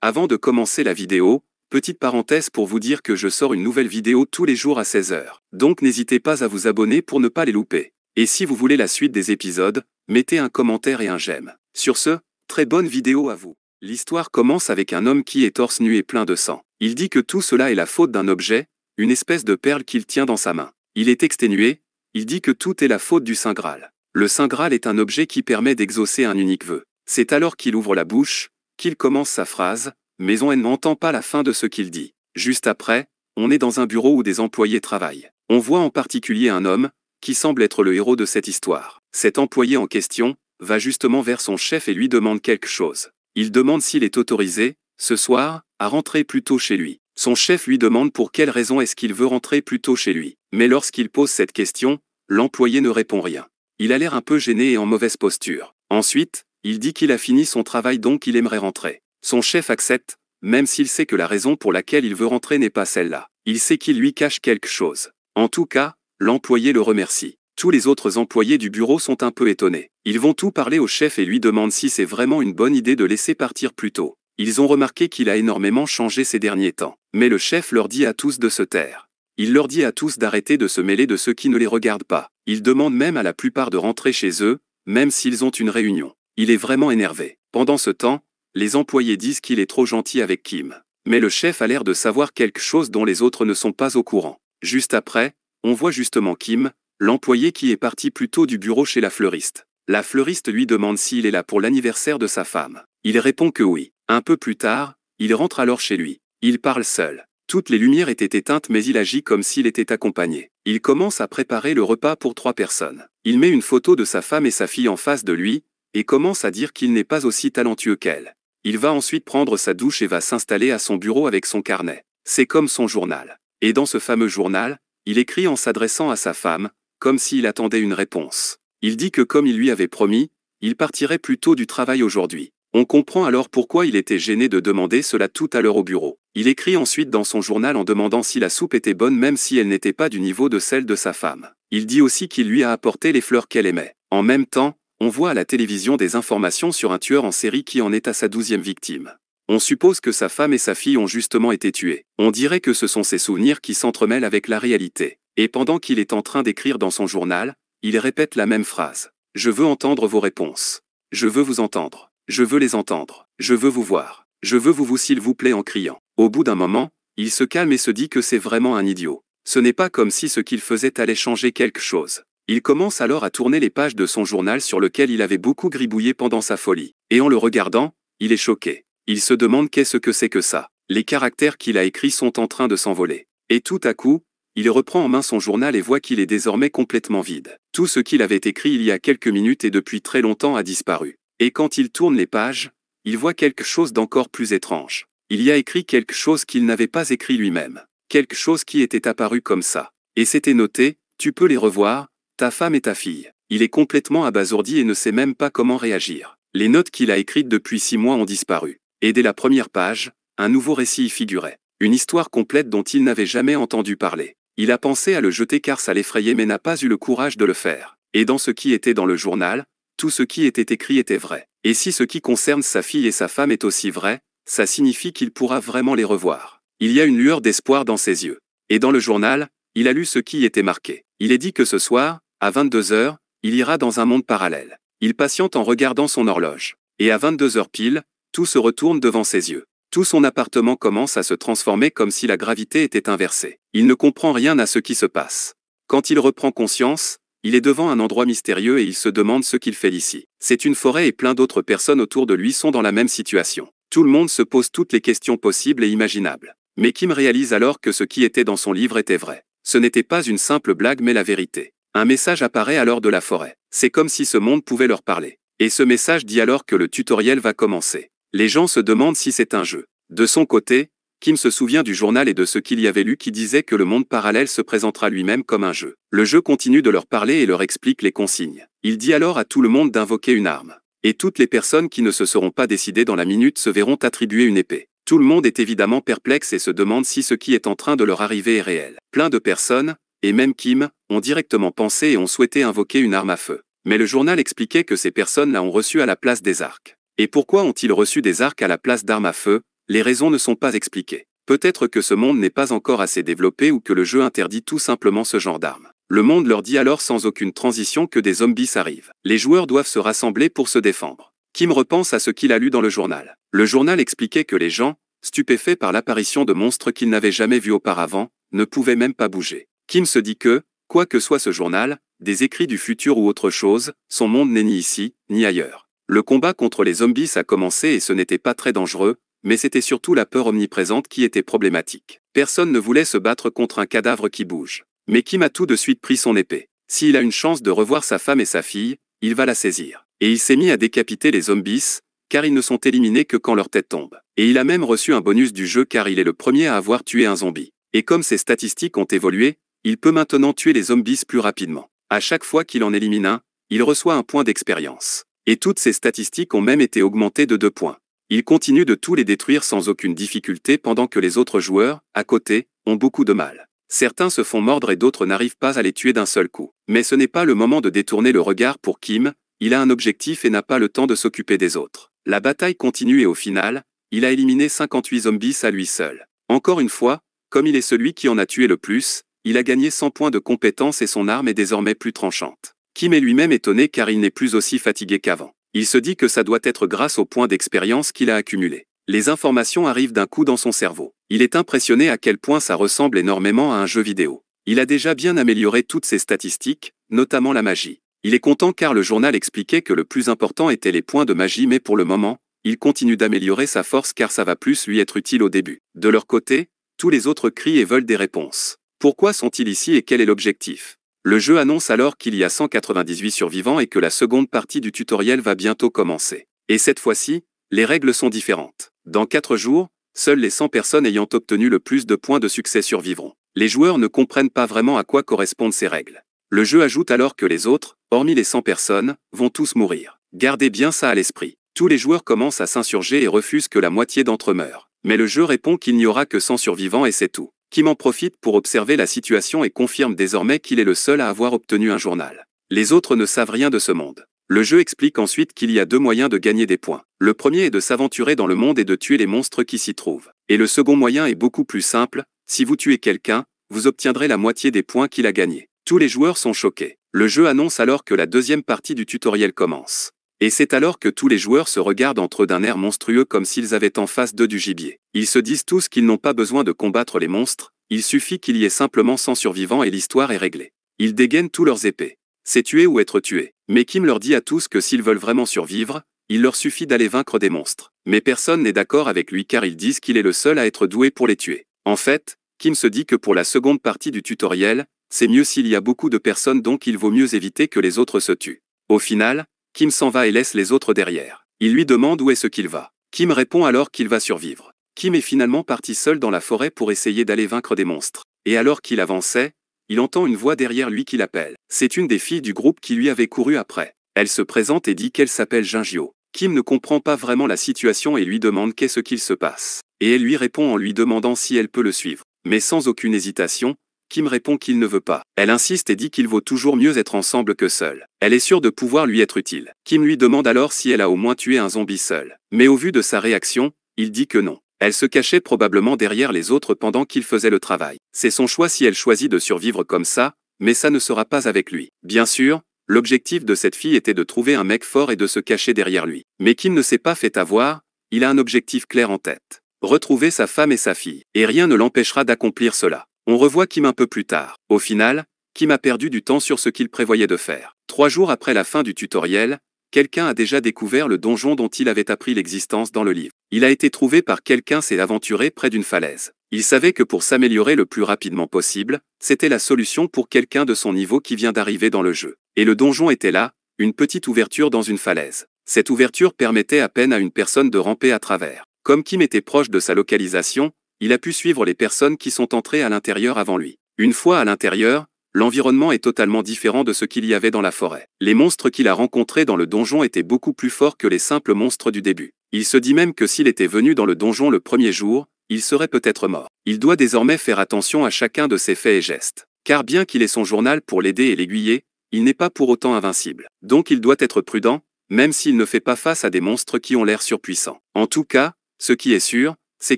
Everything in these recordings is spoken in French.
Avant de commencer la vidéo, petite parenthèse pour vous dire que je sors une nouvelle vidéo tous les jours à 16 h. Donc n'hésitez pas à vous abonner pour ne pas les louper. Et si vous voulez la suite des épisodes, mettez un commentaire et un j'aime. Sur ce, très bonne vidéo à vous. L'histoire commence avec un homme qui est torse nu et plein de sang. Il dit que tout cela est la faute d'un objet, une espèce de perle qu'il tient dans sa main. Il est exténué, il dit que tout est la faute du Saint Graal. Le Saint Graal est un objet qui permet d'exaucer un unique vœu. C'est alors qu'il ouvre la bouche, qu'il commence sa phrase, mais on n'entend pas la fin de ce qu'il dit. Juste après, on est dans un bureau où des employés travaillent. On voit en particulier un homme, qui semble être le héros de cette histoire. Cet employé en question va justement vers son chef et lui demande quelque chose. Il demande s'il est autorisé, ce soir, à rentrer plus tôt chez lui. Son chef lui demande pour quelle raison est-ce qu'il veut rentrer plus tôt chez lui. Mais lorsqu'il pose cette question, l'employé ne répond rien. Il a l'air un peu gêné et en mauvaise posture. Ensuite, il dit qu'il a fini son travail donc il aimerait rentrer. Son chef accepte, même s'il sait que la raison pour laquelle il veut rentrer n'est pas celle-là. Il sait qu'il lui cache quelque chose. En tout cas, l'employé le remercie. Tous les autres employés du bureau sont un peu étonnés. Ils vont tout parler au chef et lui demandent si c'est vraiment une bonne idée de laisser partir plus tôt. Ils ont remarqué qu'il a énormément changé ces derniers temps. Mais le chef leur dit à tous de se taire. Il leur dit à tous d'arrêter de se mêler de ceux qui ne les regardent pas. Il demande même à la plupart de rentrer chez eux, même s'ils ont une réunion. Il est vraiment énervé. Pendant ce temps, les employés disent qu'il est trop gentil avec Kim. Mais le chef a l'air de savoir quelque chose dont les autres ne sont pas au courant. Juste après, on voit justement Kim, l'employé qui est parti plus tôt du bureau chez la fleuriste. La fleuriste lui demande s'il est là pour l'anniversaire de sa femme. Il répond que oui. Un peu plus tard, il rentre alors chez lui. Il parle seul. Toutes les lumières étaient éteintes mais il agit comme s'il était accompagné. Il commence à préparer le repas pour 3 personnes. Il met une photo de sa femme et sa fille en face de lui, et commence à dire qu'il n'est pas aussi talentueux qu'elle. Il va ensuite prendre sa douche et va s'installer à son bureau avec son carnet. C'est comme son journal. Et dans ce fameux journal, il écrit en s'adressant à sa femme, comme s'il attendait une réponse. Il dit que comme il lui avait promis, il partirait plus tôt du travail aujourd'hui. On comprend alors pourquoi il était gêné de demander cela tout à l'heure au bureau. Il écrit ensuite dans son journal en demandant si la soupe était bonne même si elle n'était pas du niveau de celle de sa femme. Il dit aussi qu'il lui a apporté les fleurs qu'elle aimait. En même temps, on voit à la télévision des informations sur un tueur en série qui en est à sa 12e victime. On suppose que sa femme et sa fille ont justement été tuées. On dirait que ce sont ses souvenirs qui s'entremêlent avec la réalité. Et pendant qu'il est en train d'écrire dans son journal, il répète la même phrase. « Je veux entendre vos réponses. Je veux vous entendre. Je veux les entendre. Je veux vous voir. Je veux vous s'il vous plaît en criant. » Au bout d'un moment, il se calme et se dit que c'est vraiment un idiot. Ce n'est pas comme si ce qu'il faisait allait changer quelque chose. Il commence alors à tourner les pages de son journal sur lequel il avait beaucoup gribouillé pendant sa folie. Et en le regardant, il est choqué. Il se demande qu'est-ce que c'est que ça. Les caractères qu'il a écrits sont en train de s'envoler. Et tout à coup, il reprend en main son journal et voit qu'il est désormais complètement vide. Tout ce qu'il avait écrit il y a quelques minutes et depuis très longtemps a disparu. Et quand il tourne les pages, il voit quelque chose d'encore plus étrange. Il y a écrit quelque chose qu'il n'avait pas écrit lui-même. Quelque chose qui était apparu comme ça. Et c'était noté, tu peux les revoir, ta femme et ta fille. Il est complètement abasourdi et ne sait même pas comment réagir. Les notes qu'il a écrites depuis 6 mois ont disparu. Et dès la première page, un nouveau récit y figurait. Une histoire complète dont il n'avait jamais entendu parler. Il a pensé à le jeter car ça l'effrayait mais n'a pas eu le courage de le faire. Et dans ce qui était dans le journal, tout ce qui était écrit était vrai. Et si ce qui concerne sa fille et sa femme est aussi vrai, ça signifie qu'il pourra vraiment les revoir. Il y a une lueur d'espoir dans ses yeux. Et dans le journal, il a lu ce qui était marqué. Il est dit que ce soir, à 22 h, il ira dans un monde parallèle. Il patiente en regardant son horloge. Et à 22 h pile, tout se retourne devant ses yeux. Tout son appartement commence à se transformer comme si la gravité était inversée. Il ne comprend rien à ce qui se passe. Quand il reprend conscience, il est devant un endroit mystérieux et il se demande ce qu'il fait ici. C'est une forêt et plein d'autres personnes autour de lui sont dans la même situation. Tout le monde se pose toutes les questions possibles et imaginables. Mais Kim réalise alors que ce qui était dans son livre était vrai. Ce n'était pas une simple blague mais la vérité. Un message apparaît alors de la forêt. C'est comme si ce monde pouvait leur parler. Et ce message dit alors que le tutoriel va commencer. Les gens se demandent si c'est un jeu. De son côté, Kim se souvient du journal et de ce qu'il y avait lu qui disait que le monde parallèle se présentera lui-même comme un jeu. Le jeu continue de leur parler et leur explique les consignes. Il dit alors à tout le monde d'invoquer une arme. Et toutes les personnes qui ne se seront pas décidées dans la minute se verront attribuer une épée. Tout le monde est évidemment perplexe et se demande si ce qui est en train de leur arriver est réel. Plein de personnes, et même Kim, ont directement pensé et ont souhaité invoquer une arme à feu. Mais le journal expliquait que ces personnes-là ont reçu à la place des arcs. Et pourquoi ont-ils reçu des arcs à la place d'armes à feu? les raisons ne sont pas expliquées. Peut-être que ce monde n'est pas encore assez développé ou que le jeu interdit tout simplement ce genre d'armes. Le monde leur dit alors sans aucune transition que des zombies arrivent. Les joueurs doivent se rassembler pour se défendre. Kim repense à ce qu'il a lu dans le journal. Le journal expliquait que les gens, stupéfaits par l'apparition de monstres qu'ils n'avaient jamais vus auparavant, ne pouvaient même pas bouger. Kim se dit que, quoi que soit ce journal, des écrits du futur ou autre chose, son monde n'est ni ici, ni ailleurs. Le combat contre les zombies a commencé et ce n'était pas très dangereux, mais c'était surtout la peur omniprésente qui était problématique. Personne ne voulait se battre contre un cadavre qui bouge. Mais Kim a tout de suite pris son épée. S'il a une chance de revoir sa femme et sa fille, il va la saisir. Et il s'est mis à décapiter les zombies, car ils ne sont éliminés que quand leur tête tombe. Et il a même reçu un bonus du jeu car il est le premier à avoir tué un zombie. Et comme ses statistiques ont évolué, il peut maintenant tuer les zombies plus rapidement. À chaque fois qu'il en élimine un, il reçoit un point d'expérience. Et toutes ses statistiques ont même été augmentées de 2 points. Il continue de tous les détruire sans aucune difficulté pendant que les autres joueurs, à côté, ont beaucoup de mal. Certains se font mordre et d'autres n'arrivent pas à les tuer d'un seul coup. Mais ce n'est pas le moment de détourner le regard pour Kim, il a un objectif et n'a pas le temps de s'occuper des autres. La bataille continue et au final, il a éliminé 58 zombies à lui seul. Encore une fois, comme il est celui qui en a tué le plus, il a gagné 100 points de compétence et son arme est désormais plus tranchante. Kim est lui-même étonné car il n'est plus aussi fatigué qu'avant. Il se dit que ça doit être grâce aux points d'expérience qu'il a accumulés. Les informations arrivent d'un coup dans son cerveau. Il est impressionné à quel point ça ressemble énormément à un jeu vidéo. Il a déjà bien amélioré toutes ses statistiques, notamment la magie. Il est content car le journal expliquait que le plus important était les points de magie mais pour le moment, il continue d'améliorer sa force car ça va plus lui être utile au début. De leur côté, tous les autres crient et veulent des réponses. Pourquoi sont-ils ici et quel est l'objectif? Le jeu annonce alors qu'il y a 198 survivants et que la seconde partie du tutoriel va bientôt commencer. Et cette fois-ci, les règles sont différentes. Dans 4 jours, seules les 100 personnes ayant obtenu le plus de points de succès survivront. Les joueurs ne comprennent pas vraiment à quoi correspondent ces règles. Le jeu ajoute alors que les autres, hormis les 100 personnes, vont tous mourir. Gardez bien ça à l'esprit. Tous les joueurs commencent à s'insurger et refusent que la moitié d'entre eux meurent. Mais le jeu répond qu'il n'y aura que 100 survivants et c'est tout. Kim en profite pour observer la situation et confirme désormais qu'il est le seul à avoir obtenu un journal. Les autres ne savent rien de ce monde. Le jeu explique ensuite qu'il y a 2 moyens de gagner des points. Le premier est de s'aventurer dans le monde et de tuer les monstres qui s'y trouvent. Et le second moyen est beaucoup plus simple, si vous tuez quelqu'un, vous obtiendrez la moitié des points qu'il a gagnés. Tous les joueurs sont choqués. Le jeu annonce alors que la deuxième partie du tutoriel commence. Et c'est alors que tous les joueurs se regardent entre eux d'un air monstrueux comme s'ils avaient en face d'eux du gibier. Ils se disent tous qu'ils n'ont pas besoin de combattre les monstres, il suffit qu'il y ait simplement 100 survivants et l'histoire est réglée. Ils dégainent tous leurs épées. C'est tuer ou être tué. Mais Kim leur dit à tous que s'ils veulent vraiment survivre, il leur suffit d'aller vaincre des monstres. Mais personne n'est d'accord avec lui car ils disent qu'il est le seul à être doué pour les tuer. En fait, Kim se dit que pour la seconde partie du tutoriel, c'est mieux s'il y a beaucoup de personnes donc il vaut mieux éviter que les autres se tuent. Au final, Kim s'en va et laisse les autres derrière. Il lui demande où est-ce qu'il va. Kim répond alors qu'il va survivre. Kim est finalement parti seul dans la forêt pour essayer d'aller vaincre des monstres. Et alors qu'il avançait, il entend une voix derrière lui qui l'appelle. C'est une des filles du groupe qui lui avait couru après. Elle se présente et dit qu'elle s'appelle Jingyo. Kim ne comprend pas vraiment la situation et lui demande qu'est-ce qu'il se passe. Et elle lui répond en lui demandant si elle peut le suivre. Mais sans aucune hésitation, Kim répond qu'il ne veut pas. Elle insiste et dit qu'il vaut toujours mieux être ensemble que seul. Elle est sûre de pouvoir lui être utile. Kim lui demande alors si elle a au moins tué un zombie seul. Mais au vu de sa réaction, il dit que non. Elle se cachait probablement derrière les autres pendant qu'il faisait le travail. C'est son choix si elle choisit de survivre comme ça, mais ça ne sera pas avec lui. Bien sûr, l'objectif de cette fille était de trouver un mec fort et de se cacher derrière lui. Mais Kim ne s'est pas fait avoir, il a un objectif clair en tête. Retrouver sa femme et sa fille. Et rien ne l'empêchera d'accomplir cela. On revoit Kim un peu plus tard. Au final, Kim a perdu du temps sur ce qu'il prévoyait de faire. 3 jours après la fin du tutoriel, quelqu'un a déjà découvert le donjon dont il avait appris l'existence dans le livre. Il a été trouvé par quelqu'un s'est aventuré près d'une falaise. Il savait que pour s'améliorer le plus rapidement possible, c'était la solution pour quelqu'un de son niveau qui vient d'arriver dans le jeu. Et le donjon était là, une petite ouverture dans une falaise. Cette ouverture permettait à peine à une personne de ramper à travers. Comme Kim était proche de sa localisation, il a pu suivre les personnes qui sont entrées à l'intérieur avant lui. Une fois à l'intérieur, l'environnement est totalement différent de ce qu'il y avait dans la forêt. Les monstres qu'il a rencontrés dans le donjon étaient beaucoup plus forts que les simples monstres du début. Il se dit même que s'il était venu dans le donjon le premier jour, il serait peut-être mort. Il doit désormais faire attention à chacun de ses faits et gestes. Car bien qu'il ait son journal pour l'aider et l'aiguiller, il n'est pas pour autant invincible. Donc il doit être prudent, même s'il ne fait pas face à des monstres qui ont l'air surpuissants. En tout cas, ce qui est sûr, c'est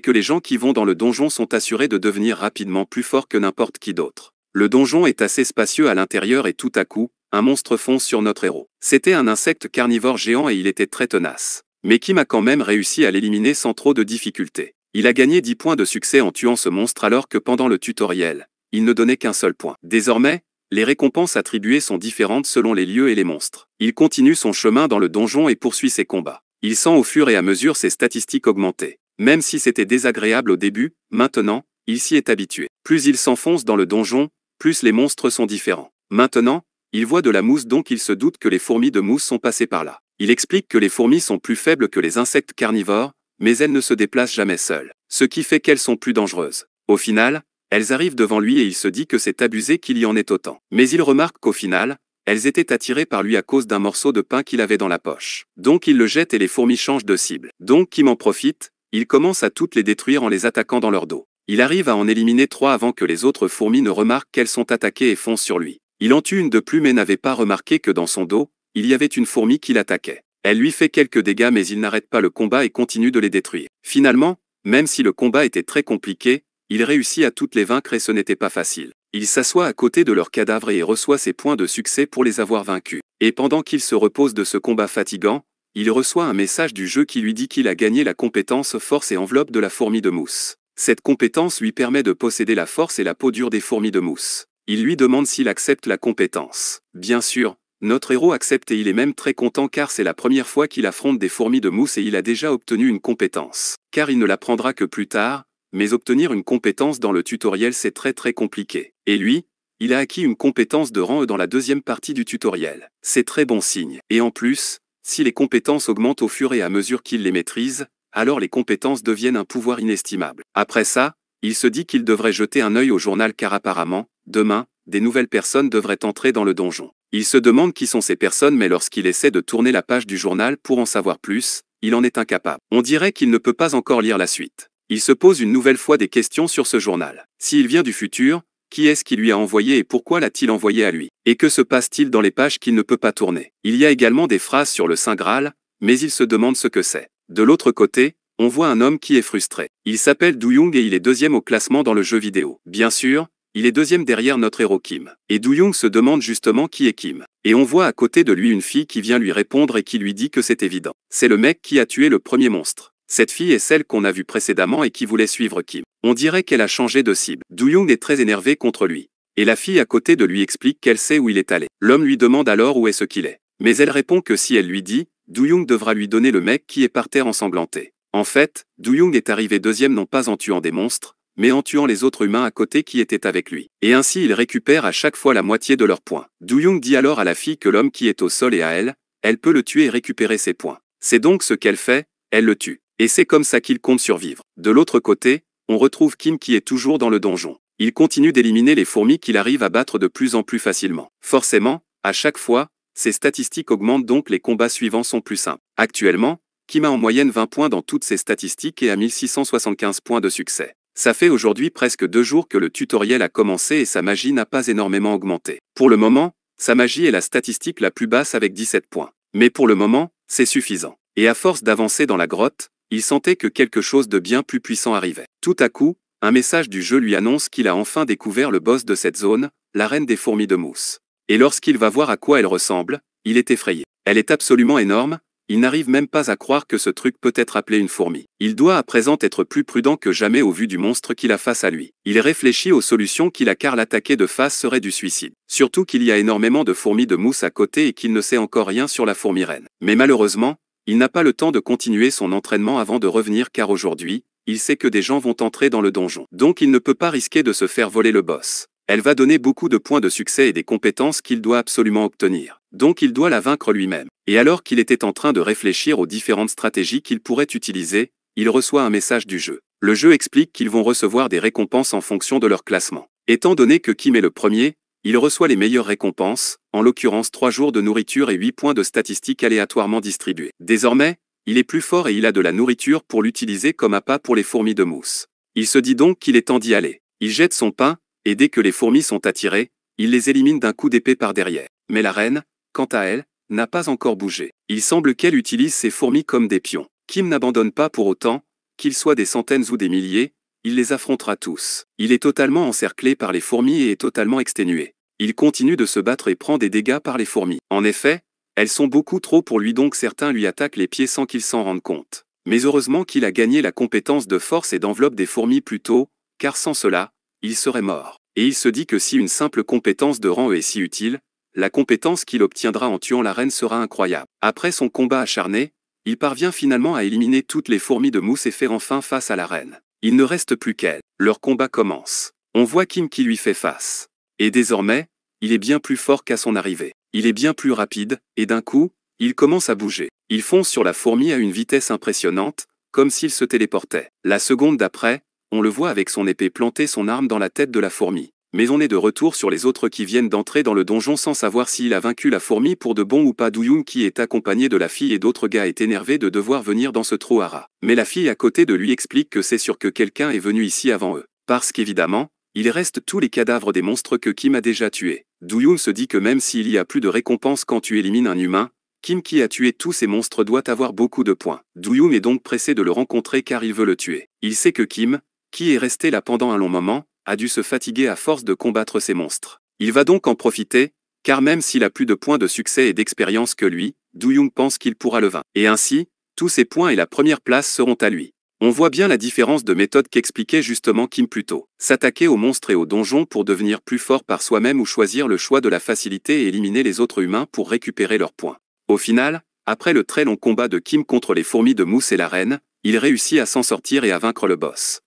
que les gens qui vont dans le donjon sont assurés de devenir rapidement plus forts que n'importe qui d'autre. Le donjon est assez spacieux à l'intérieur et tout à coup, un monstre fonce sur notre héros. C'était un insecte carnivore géant et il était très tenace. Mais Kim a quand même réussi à l'éliminer sans trop de difficultés. Il a gagné 10 points de succès en tuant ce monstre alors que pendant le tutoriel, il ne donnait qu'un seul point. Désormais, les récompenses attribuées sont différentes selon les lieux et les monstres. Il continue son chemin dans le donjon et poursuit ses combats. Il sent au fur et à mesure ses statistiques augmenter. Même si c'était désagréable au début, maintenant, il s'y est habitué. Plus il s'enfonce dans le donjon, plus les monstres sont différents. Maintenant, il voit de la mousse donc il se doute que les fourmis de mousse sont passées par là. Il explique que les fourmis sont plus faibles que les insectes carnivores, mais elles ne se déplacent jamais seules, ce qui fait qu'elles sont plus dangereuses. Au final, elles arrivent devant lui et il se dit que c'est abusé qu'il y en ait autant. Mais il remarque qu'au final, elles étaient attirées par lui à cause d'un morceau de pain qu'il avait dans la poche. Donc il le jette et les fourmis changent de cible. Donc Kim en profite, il commence à toutes les détruire en les attaquant dans leur dos. Il arrive à en éliminer 3 avant que les autres fourmis ne remarquent qu'elles sont attaquées et foncent sur lui. Il en tue une de plus mais n'avait pas remarqué que dans son dos, il y avait une fourmi qui l'attaquait. Elle lui fait quelques dégâts mais il n'arrête pas le combat et continue de les détruire. Finalement, même si le combat était très compliqué, il réussit à toutes les vaincre et ce n'était pas facile. Il s'assoit à côté de leur cadavre et reçoit ses points de succès pour les avoir vaincus. Et pendant qu'il se repose de ce combat fatigant, il reçoit un message du jeu qui lui dit qu'il a gagné la compétence force et enveloppe de la fourmi de mousse. Cette compétence lui permet de posséder la force et la peau dure des fourmis de mousse. Il lui demande s'il accepte la compétence. Bien sûr, notre héros accepte et il est même très content car c'est la première fois qu'il affronte des fourmis de mousse et il a déjà obtenu une compétence. Car il ne l'apprendra que plus tard, mais obtenir une compétence dans le tutoriel c'est très compliqué. Et lui, il a acquis une compétence de rang E dans la deuxième partie du tutoriel. C'est très bon signe. Et en plus, si les compétences augmentent au fur et à mesure qu'il les maîtrise, alors les compétences deviennent un pouvoir inestimable. Après ça, il se dit qu'il devrait jeter un œil au journal car apparemment, demain, des nouvelles personnes devraient entrer dans le donjon. Il se demande qui sont ces personnes mais lorsqu'il essaie de tourner la page du journal pour en savoir plus, il en est incapable. On dirait qu'il ne peut pas encore lire la suite. Il se pose une nouvelle fois des questions sur ce journal. S'il vient du futur, qui est-ce qui lui a envoyé et pourquoi l'a-t-il envoyé à lui? Et que se passe-t-il dans les pages qu'il ne peut pas tourner? Il y a également des phrases sur le Saint Graal, mais il se demande ce que c'est. De l'autre côté, on voit un homme qui est frustré. Il s'appelle Do-young et il est deuxième au classement dans le jeu vidéo. Bien sûr, il est deuxième derrière notre héros Kim. Et Do-young se demande justement qui est Kim. Et on voit à côté de lui une fille qui vient lui répondre et qui lui dit que c'est évident. C'est le mec qui a tué le premier monstre. Cette fille est celle qu'on a vue précédemment et qui voulait suivre Kim. On dirait qu'elle a changé de cible. Do-young est très énervé contre lui. Et la fille à côté de lui explique qu'elle sait où il est allé. L'homme lui demande alors où est-ce qu'il est. Mais elle répond que si elle lui dit, Do-young devra lui donner le mec qui est par terre ensanglanté. En fait, Do-young est arrivé deuxième non pas en tuant des monstres, mais en tuant les autres humains à côté qui étaient avec lui. Et ainsi il récupère à chaque fois la moitié de leurs points. Do-young dit alors à la fille que l'homme qui est au sol et à elle, elle peut le tuer et récupérer ses points. C'est donc ce qu'elle fait, elle le tue. Et c'est comme ça qu'il compte survivre. De l'autre côté, on retrouve Kim qui est toujours dans le donjon. Il continue d'éliminer les fourmis qu'il arrive à battre de plus en plus facilement. Forcément, à chaque fois, ses statistiques augmentent donc les combats suivants sont plus simples. Actuellement, Kim a en moyenne 20 points dans toutes ses statistiques et a 1675 points de succès. Ça fait aujourd'hui presque 2 jours que le tutoriel a commencé et sa magie n'a pas énormément augmenté. Pour le moment, sa magie est la statistique la plus basse avec 17 points. Mais pour le moment, c'est suffisant. Et à force d'avancer dans la grotte, il sentait que quelque chose de bien plus puissant arrivait. Tout à coup, un message du jeu lui annonce qu'il a enfin découvert le boss de cette zone, la reine des fourmis de mousse. Et lorsqu'il va voir à quoi elle ressemble, il est effrayé. Elle est absolument énorme, il n'arrive même pas à croire que ce truc peut être appelé une fourmi. Il doit à présent être plus prudent que jamais au vu du monstre qu'il a face à lui. Il réfléchit aux solutions qu'il a car l'attaquer de face serait du suicide. Surtout qu'il y a énormément de fourmis de mousse à côté et qu'il ne sait encore rien sur la fourmi reine. Mais malheureusement, il n'a pas le temps de continuer son entraînement avant de revenir car aujourd'hui, il sait que des gens vont entrer dans le donjon. Donc il ne peut pas risquer de se faire voler le boss. Elle va donner beaucoup de points de succès et des compétences qu'il doit absolument obtenir. Donc il doit la vaincre lui-même. Et alors qu'il était en train de réfléchir aux différentes stratégies qu'il pourrait utiliser, il reçoit un message du jeu. Le jeu explique qu'ils vont recevoir des récompenses en fonction de leur classement. Étant donné que Kim est le premier, il reçoit les meilleures récompenses, en l'occurrence 3 jours de nourriture et 8 points de statistiques aléatoirement distribués. Désormais, il est plus fort et il a de la nourriture pour l'utiliser comme appât pour les fourmis de mousse. Il se dit donc qu'il est temps d'y aller. Il jette son pain, et dès que les fourmis sont attirées, il les élimine d'un coup d'épée par derrière. Mais la reine, quant à elle, n'a pas encore bougé. Il semble qu'elle utilise ses fourmis comme des pions. Kim n'abandonne pas pour autant, qu'ils soient des centaines ou des milliers, il les affrontera tous. Il est totalement encerclé par les fourmis et est totalement exténué. Il continue de se battre et prend des dégâts par les fourmis. En effet, elles sont beaucoup trop pour lui, donc certains lui attaquent les pieds sans qu'il s'en rende compte. Mais heureusement qu'il a gagné la compétence de force et d'enveloppe des fourmis plus tôt, car sans cela, il serait mort. Et il se dit que si une simple compétence de rang est si utile, la compétence qu'il obtiendra en tuant la reine sera incroyable. Après son combat acharné, il parvient finalement à éliminer toutes les fourmis de mousse et fait enfin face à la reine. Il ne reste plus qu'elle. Leur combat commence. On voit Kim qui lui fait face. Et désormais, il est bien plus fort qu'à son arrivée. Il est bien plus rapide, et d'un coup, il commence à bouger. Il fonce sur la fourmi à une vitesse impressionnante, comme s'il se téléportait. La seconde d'après, on le voit avec son épée planter son arme dans la tête de la fourmi. Mais on est de retour sur les autres qui viennent d'entrer dans le donjon sans savoir s'il a vaincu la fourmi pour de bon ou pas. Do-young qui est accompagné de la fille et d'autres gars est énervé de devoir venir dans ce trou à rats. Mais la fille à côté de lui explique que c'est sûr que quelqu'un est venu ici avant eux. Parce qu'évidemment, il reste tous les cadavres des monstres que Kim a déjà tués. Do-young se dit que même s'il y a plus de récompense quand tu élimines un humain, Kim qui a tué tous ces monstres doit avoir beaucoup de points. Do-young est donc pressé de le rencontrer car il veut le tuer. Il sait que Kim, qui est resté là pendant un long moment, a dû se fatiguer à force de combattre ces monstres. Il va donc en profiter, car même s'il a plus de points de succès et d'expérience que lui, Do-young pense qu'il pourra le vaincre. Et ainsi, tous ses points et la première place seront à lui. On voit bien la différence de méthode qu'expliquait justement Kim plus tôt. S'attaquer aux monstres et aux donjons pour devenir plus fort par soi-même ou choisir le choix de la facilité et éliminer les autres humains pour récupérer leurs points. Au final, après le très long combat de Kim contre les fourmis de mousse et la reine, il réussit à s'en sortir et à vaincre le boss.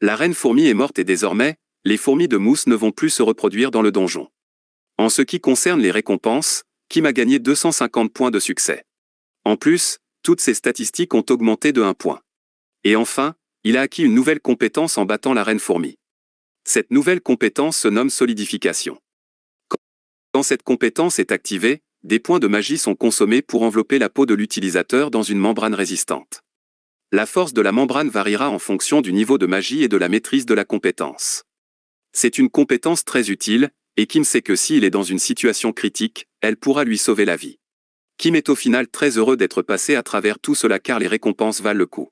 La reine fourmi est morte et désormais, les fourmis de mousse ne vont plus se reproduire dans le donjon. En ce qui concerne les récompenses, Kim a gagné 250 points de succès. En plus, toutes ses statistiques ont augmenté de 1 point. Et enfin, il a acquis une nouvelle compétence en battant la reine fourmi. Cette nouvelle compétence se nomme solidification. Quand cette compétence est activée, des points de magie sont consommés pour envelopper la peau de l'utilisateur dans une membrane résistante. La force de la membrane variera en fonction du niveau de magie et de la maîtrise de la compétence. C'est une compétence très utile, et Kim sait que s'il est dans une situation critique, elle pourra lui sauver la vie. Kim est au final très heureux d'être passé à travers tout cela car les récompenses valent le coup.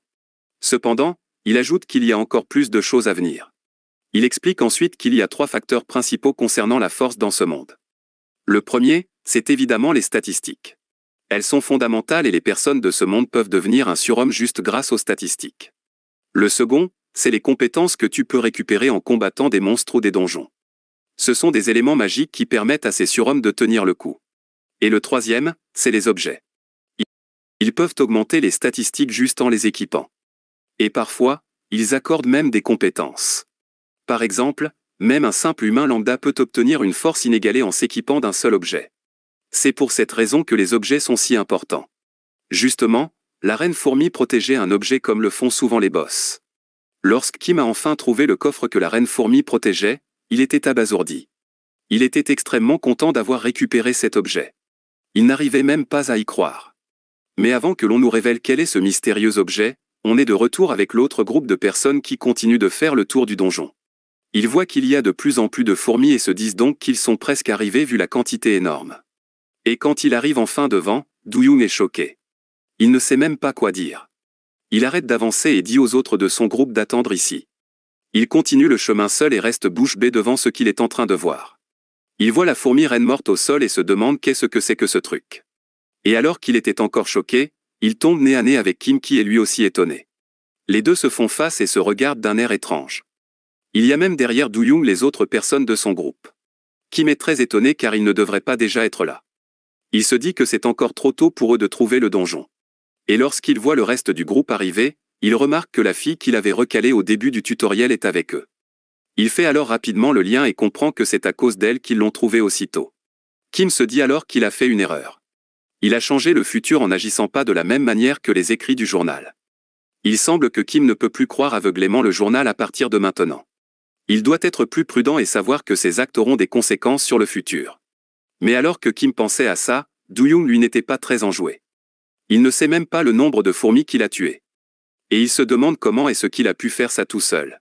Cependant, il ajoute qu'il y a encore plus de choses à venir. Il explique ensuite qu'il y a 3 facteurs principaux concernant la force dans ce monde. Le premier, c'est évidemment les statistiques. Elles sont fondamentales et les personnes de ce monde peuvent devenir un surhomme juste grâce aux statistiques. Le second, c'est les compétences que tu peux récupérer en combattant des monstres ou des donjons. Ce sont des éléments magiques qui permettent à ces surhommes de tenir le coup. Et le troisième, c'est les objets. Ils peuvent augmenter les statistiques juste en les équipant. Et parfois, ils accordent même des compétences. Par exemple, même un simple humain lambda peut obtenir une force inégalée en s'équipant d'un seul objet. C'est pour cette raison que les objets sont si importants. Justement, la reine fourmi protégeait un objet comme le font souvent les boss. Lorsque Kim a enfin trouvé le coffre que la reine fourmi protégeait, il était abasourdi. Il était extrêmement content d'avoir récupéré cet objet. Il n'arrivait même pas à y croire. Mais avant que l'on nous révèle quel est ce mystérieux objet, on est de retour avec l'autre groupe de personnes qui continuent de faire le tour du donjon. Ils voient qu'il y a de plus en plus de fourmis et se disent donc qu'ils sont presque arrivés vu la quantité énorme. Et quand il arrive enfin devant, Do-young est choqué. Il ne sait même pas quoi dire. Il arrête d'avancer et dit aux autres de son groupe d'attendre ici. Il continue le chemin seul et reste bouche bée devant ce qu'il est en train de voir. Il voit la fourmi reine morte au sol et se demande qu'est-ce que c'est que ce truc. Et alors qu'il était encore choqué, il tombe nez à nez avec Kim qui est lui aussi étonné. Les deux se font face et se regardent d'un air étrange. Il y a même derrière Do-young les autres personnes de son groupe. Kim est très étonné car il ne devrait pas déjà être là. Il se dit que c'est encore trop tôt pour eux de trouver le donjon. Et lorsqu'il voit le reste du groupe arriver, il remarque que la fille qu'il avait recalée au début du tutoriel est avec eux. Il fait alors rapidement le lien et comprend que c'est à cause d'elle qu'ils l'ont trouvé aussitôt. Kim se dit alors qu'il a fait une erreur. Il a changé le futur en n'agissant pas de la même manière que les écrits du journal. Il semble que Kim ne peut plus croire aveuglément le journal à partir de maintenant. Il doit être plus prudent et savoir que ses actes auront des conséquences sur le futur. Mais alors que Kim pensait à ça, Do-young lui n'était pas très enjoué. Il ne sait même pas le nombre de fourmis qu'il a tuées. Et il se demande comment est-ce qu'il a pu faire ça tout seul.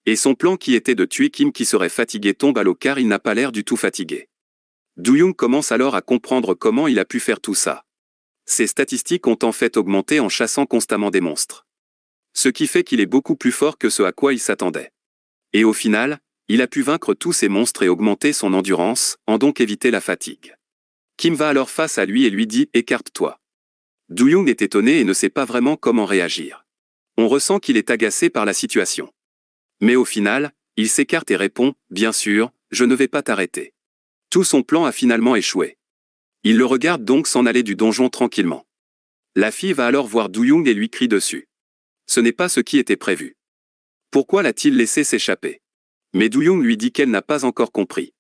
Et son plan qui était de tuer Kim qui serait fatigué tombe à l'eau car il n'a pas l'air du tout fatigué. Do-young commence alors à comprendre comment il a pu faire tout ça. Ses statistiques ont en fait augmenté en chassant constamment des monstres. Ce qui fait qu'il est beaucoup plus fort que ce à quoi il s'attendait. Et au final, il a pu vaincre tous ces monstres et augmenter son endurance, en donc éviter la fatigue. Kim va alors face à lui et lui dit « Écarte-toi ». Do-young est étonné et ne sait pas vraiment comment réagir. On ressent qu'il est agacé par la situation. Mais au final, il s'écarte et répond « Bien sûr, je ne vais pas t'arrêter ». Tout son plan a finalement échoué. Il le regarde donc s'en aller du donjon tranquillement. La fille va alors voir Do-young et lui crie dessus. Ce n'est pas ce qui était prévu. Pourquoi l'a-t-il laissé s'échapper? Mais Do-young lui dit qu'elle n'a pas encore compris.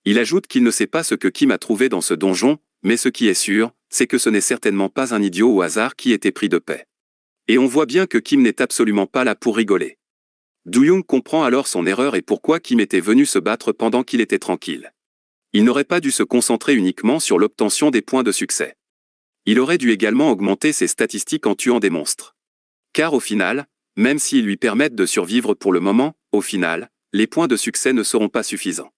Il ajoute qu'il ne sait pas ce que Kim a trouvé dans ce donjon, mais ce qui est sûr, c'est que ce n'est certainement pas un idiot au hasard qui était pris de paix. Et on voit bien que Kim n'est absolument pas là pour rigoler. Do-young comprend alors son erreur et pourquoi Kim était venu se battre pendant qu'il était tranquille. Il n'aurait pas dû se concentrer uniquement sur l'obtention des points de succès. Il aurait dû également augmenter ses statistiques en tuant des monstres. Car au final, même s'ils lui permettent de survivre pour le moment, au final, les points de succès ne seront pas suffisants.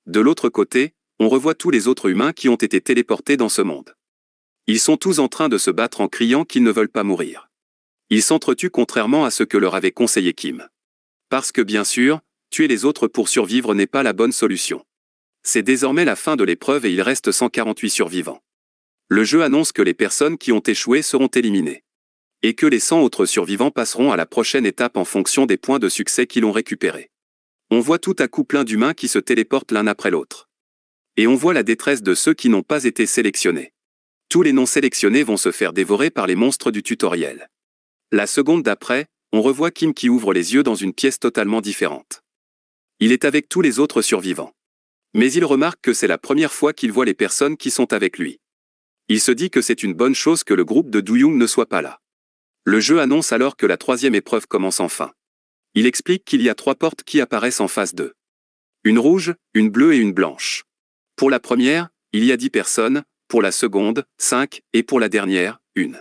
De l'autre côté, on revoit tous les autres humains qui ont été téléportés dans ce monde. Ils sont tous en train de se battre en criant qu'ils ne veulent pas mourir. Ils s'entretuent contrairement à ce que leur avait conseillé Kim. Parce que bien sûr, tuer les autres pour survivre n'est pas la bonne solution. C'est désormais la fin de l'épreuve et il reste 148 survivants. Le jeu annonce que les personnes qui ont échoué seront éliminées. Et que les 100 autres survivants passeront à la prochaine étape en fonction des points de succès qu'ils ont récupérés. On voit tout à coup plein d'humains qui se téléportent l'un après l'autre. Et on voit la détresse de ceux qui n'ont pas été sélectionnés. Tous les non sélectionnés vont se faire dévorer par les monstres du tutoriel. La seconde d'après, on revoit Kim qui ouvre les yeux dans une pièce totalement différente. Il est avec tous les autres survivants. Mais il remarque que c'est la première fois qu'il voit les personnes qui sont avec lui. Il se dit que c'est une bonne chose que le groupe de Do-young ne soit pas là. Le jeu annonce alors que la troisième épreuve commence enfin. Il explique qu'il y a 3 portes qui apparaissent en phase 2. Une rouge, une bleue et une blanche. Pour la première, il y a 10 personnes, pour la seconde, 5, et pour la dernière, 1.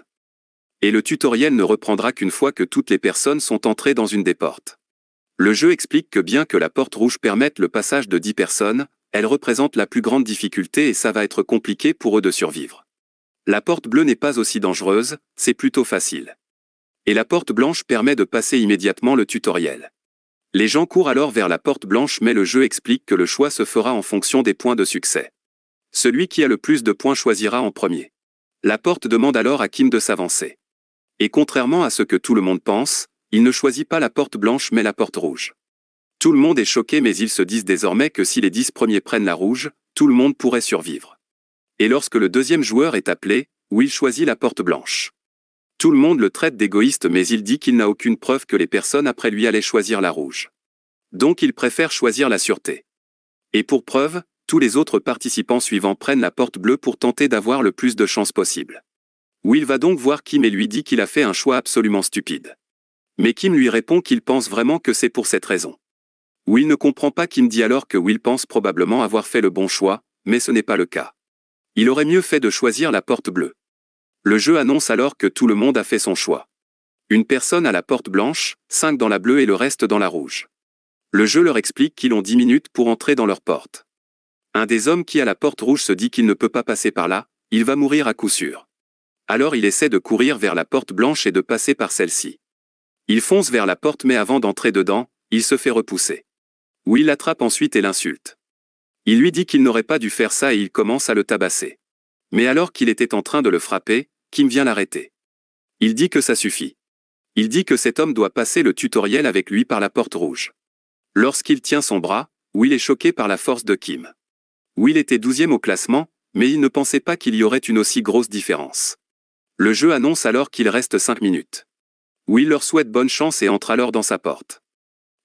Et le tutoriel ne reprendra qu'une fois que toutes les personnes sont entrées dans une des portes. Le jeu explique que bien que la porte rouge permette le passage de 10 personnes, elle représente la plus grande difficulté et ça va être compliqué pour eux de survivre. La porte bleue n'est pas aussi dangereuse, c'est plutôt facile. Et la porte blanche permet de passer immédiatement le tutoriel. Les gens courent alors vers la porte blanche mais le jeu explique que le choix se fera en fonction des points de succès. Celui qui a le plus de points choisira en premier. La porte demande alors à Kim de s'avancer. Et contrairement à ce que tout le monde pense, il ne choisit pas la porte blanche mais la porte rouge. Tout le monde est choqué mais ils se disent désormais que si les 10 premiers prennent la rouge, tout le monde pourrait survivre. Et lorsque le deuxième joueur est appelé, Will choisit la porte blanche. Tout le monde le traite d'égoïste mais il dit qu'il n'a aucune preuve que les personnes après lui allaient choisir la rouge. Donc il préfère choisir la sûreté. Et pour preuve, tous les autres participants suivants prennent la porte bleue pour tenter d'avoir le plus de chances possible. Will va donc voir Kim et lui dit qu'il a fait un choix absolument stupide. Mais Kim lui répond qu'il pense vraiment que c'est pour cette raison. Will ne comprend pas. Kim dit alors que Will pense probablement avoir fait le bon choix, mais ce n'est pas le cas. Il aurait mieux fait de choisir la porte bleue. Le jeu annonce alors que tout le monde a fait son choix. Une personne à la porte blanche, 5 dans la bleue et le reste dans la rouge. Le jeu leur explique qu'ils ont 10 minutes pour entrer dans leur porte. Un des hommes qui a la porte rouge se dit qu'il ne peut pas passer par là, il va mourir à coup sûr. Alors il essaie de courir vers la porte blanche et de passer par celle-ci. Il fonce vers la porte mais avant d'entrer dedans, il se fait repousser. Will l'attrape ensuite et l'insulte. Il lui dit qu'il n'aurait pas dû faire ça et il commence à le tabasser. Mais alors qu'il était en train de le frapper, Kim vient l'arrêter. Il dit que ça suffit. Il dit que cet homme doit passer le tutoriel avec lui par la porte rouge. Lorsqu'il tient son bras, Will est choqué par la force de Kim. Will était 12e au classement, mais il ne pensait pas qu'il y aurait une aussi grosse différence. Le jeu annonce alors qu'il reste 5 minutes. Will leur souhaite bonne chance et entre alors dans sa porte.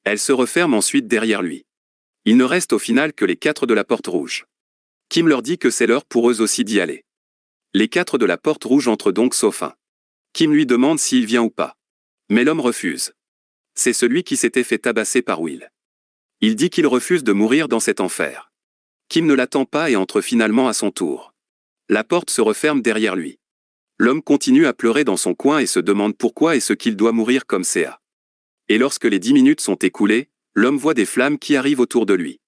Elle se referme ensuite derrière lui. Il ne reste au final que les 4 de la porte rouge. Kim leur dit que c'est l'heure pour eux aussi d'y aller. Les 4 de la porte rouge entrent donc sauf un. Kim lui demande s'il vient ou pas. Mais l'homme refuse. C'est celui qui s'était fait tabasser par Will. Il dit qu'il refuse de mourir dans cet enfer. Kim ne l'attend pas et entre finalement à son tour. La porte se referme derrière lui. L'homme continue à pleurer dans son coin et se demande pourquoi est-ce qu'il doit mourir comme ça. Et lorsque les 10 minutes sont écoulées, l'homme voit des flammes qui arrivent autour de lui.